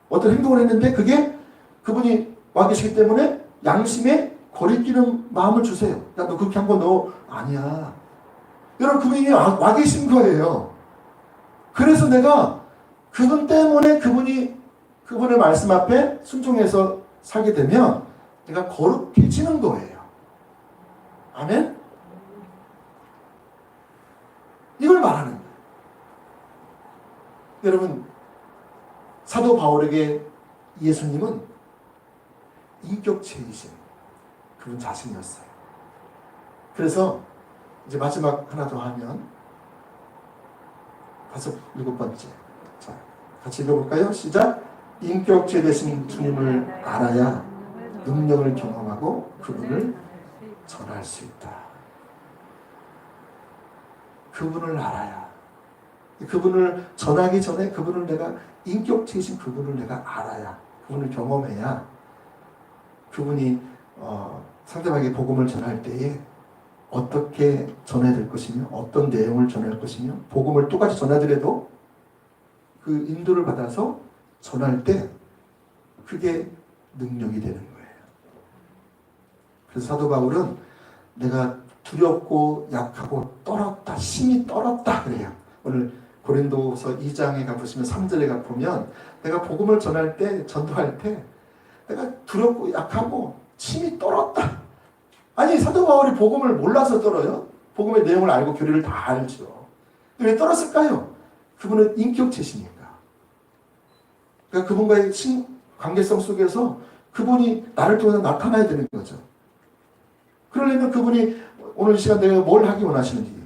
어떤 행동을 했는데 그게 그분이 와 계시기 때문에 양심에 거리끼는 마음을 주세요. 야, 너 그렇게 한 거 너 아니야. 여러분, 그분이 와 계신 거예요. 그래서 내가 그분 때문에 그분의 말씀 앞에 순종해서 살게 되면 내가 거룩해지는 거예요. 아멘? 이걸 말하는 거예요. 여러분, 사도 바울에게 예수님은 인격체이신 그분 자신이었어요. 그래서 이제 마지막 하나 더 하면 7번째. 자, 같이 읽어볼까요? 시작. 인격체 되신 주님을 알아야 능력을 경험하고 그분을 전할 수 있다. 그분을 알아야. 그분을 전하기 전에 그분을 내가 인격체이신 그분을 내가 알아야, 그분을 경험해야 그분이 상대방에게 복음을 전할 때에 어떻게 전해야 될 것이며 어떤 내용을 전할 것이며 복음을 똑같이 전하더라도 그 인도를 받아서 전할 때 그게 능력이 되는 거예요. 그래서 사도 바울은 내가 두렵고 약하고 떨었다, 심히 떨었다 그래요. 오늘 고린도서 2장에 가보시면 3절에 가보면 내가 복음을 전할 때, 전도할 때 내가 두렵고 약하고 심히 떨었다. 아니, 사도 바울이 복음을 몰라서 떨어요? 복음의 내용을 알고 교리를 다 알죠. 왜 떨었을까요? 그분은 인격체시니까. 그러니까 그분과의 관계성 속에서 그분이 나를 통해서 나타나야 되는 거죠. 그러려면 그분이 오늘 시간 내가 뭘 하기 원하시는지,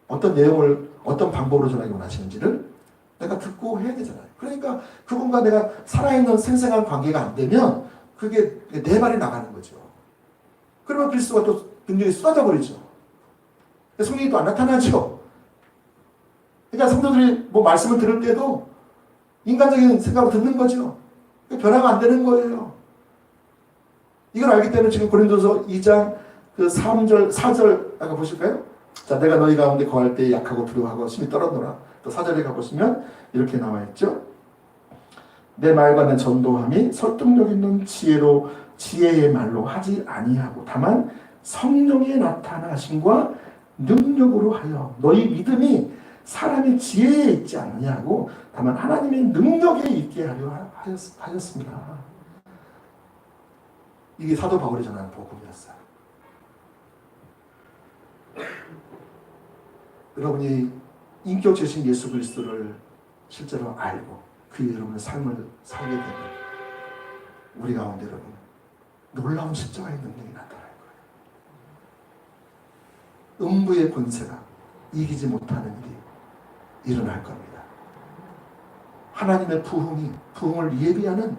어떤 내용을, 어떤 방법으로 전하기 원하시는지를 내가 듣고 해야 되잖아요. 그러니까 그분과 내가 살아있는 생생한 관계가 안 되면 그게 내 말이 나가는 거죠. 그러면 그리스도가 또 능력이 쏟아져 버리죠. 성령이 또 안 나타나죠. 그러니까 성도들이 뭐 말씀을 들을 때도 인간적인 생각으로 듣는 거죠. 변화가 안 되는 거예요. 이걸 알기 때문에 지금 고린도서 2장 그 3절, 4절 아까 보실까요? 자, 내가 너희 가운데 거할 때 약하고 두려워하고 심히 떨었노라. 또 4절에 가보시면 이렇게 나와 있죠. 내 말과 내 전도함이 설득력 있는 지혜의 말로 하지 아니하고 다만 성령의 나타나심과 능력으로 하여 너희 믿음이 사람의 지혜에 있지 않느냐고 다만 하나님의 능력에 있게 하려 하였습니다. 이게 사도 바울이 전하는 복음이었어요. 여러분이 인격체신 예수 그리스도를 실제로 알고 그 여러분의 삶을 살게 되면 우리 가운데 여러분 놀라운 십자가의 능력이 나타날 거예요. 음부의 권세가 이기지 못하는 일이 일어날 겁니다. 하나님의 부흥을 예비하는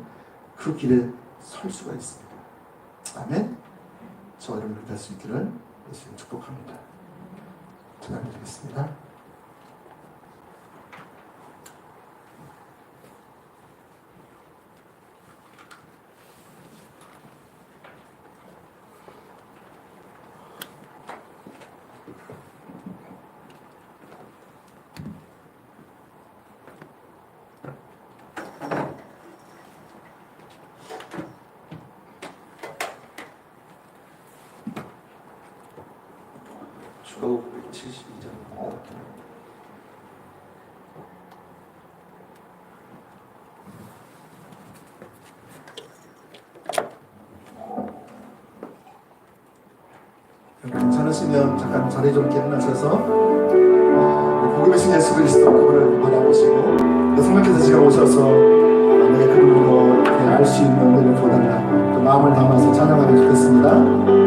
그 길에 설 수가 있습니다. 아멘. 저 여러분을 뵐 수 있기를 예수님 축복합니다. 기도드리겠습니다. 주가 72장. 괜찮으시면 잠깐 자리 좀 깨어나셔서 복음이신 예수 그리스도 그분을 바라보시고 성령께서 지금 오셔서 내가 그분으로 알 수 있는 은혜를 보달라고 그 마음을 담아서 찬양하면 좋겠습니다.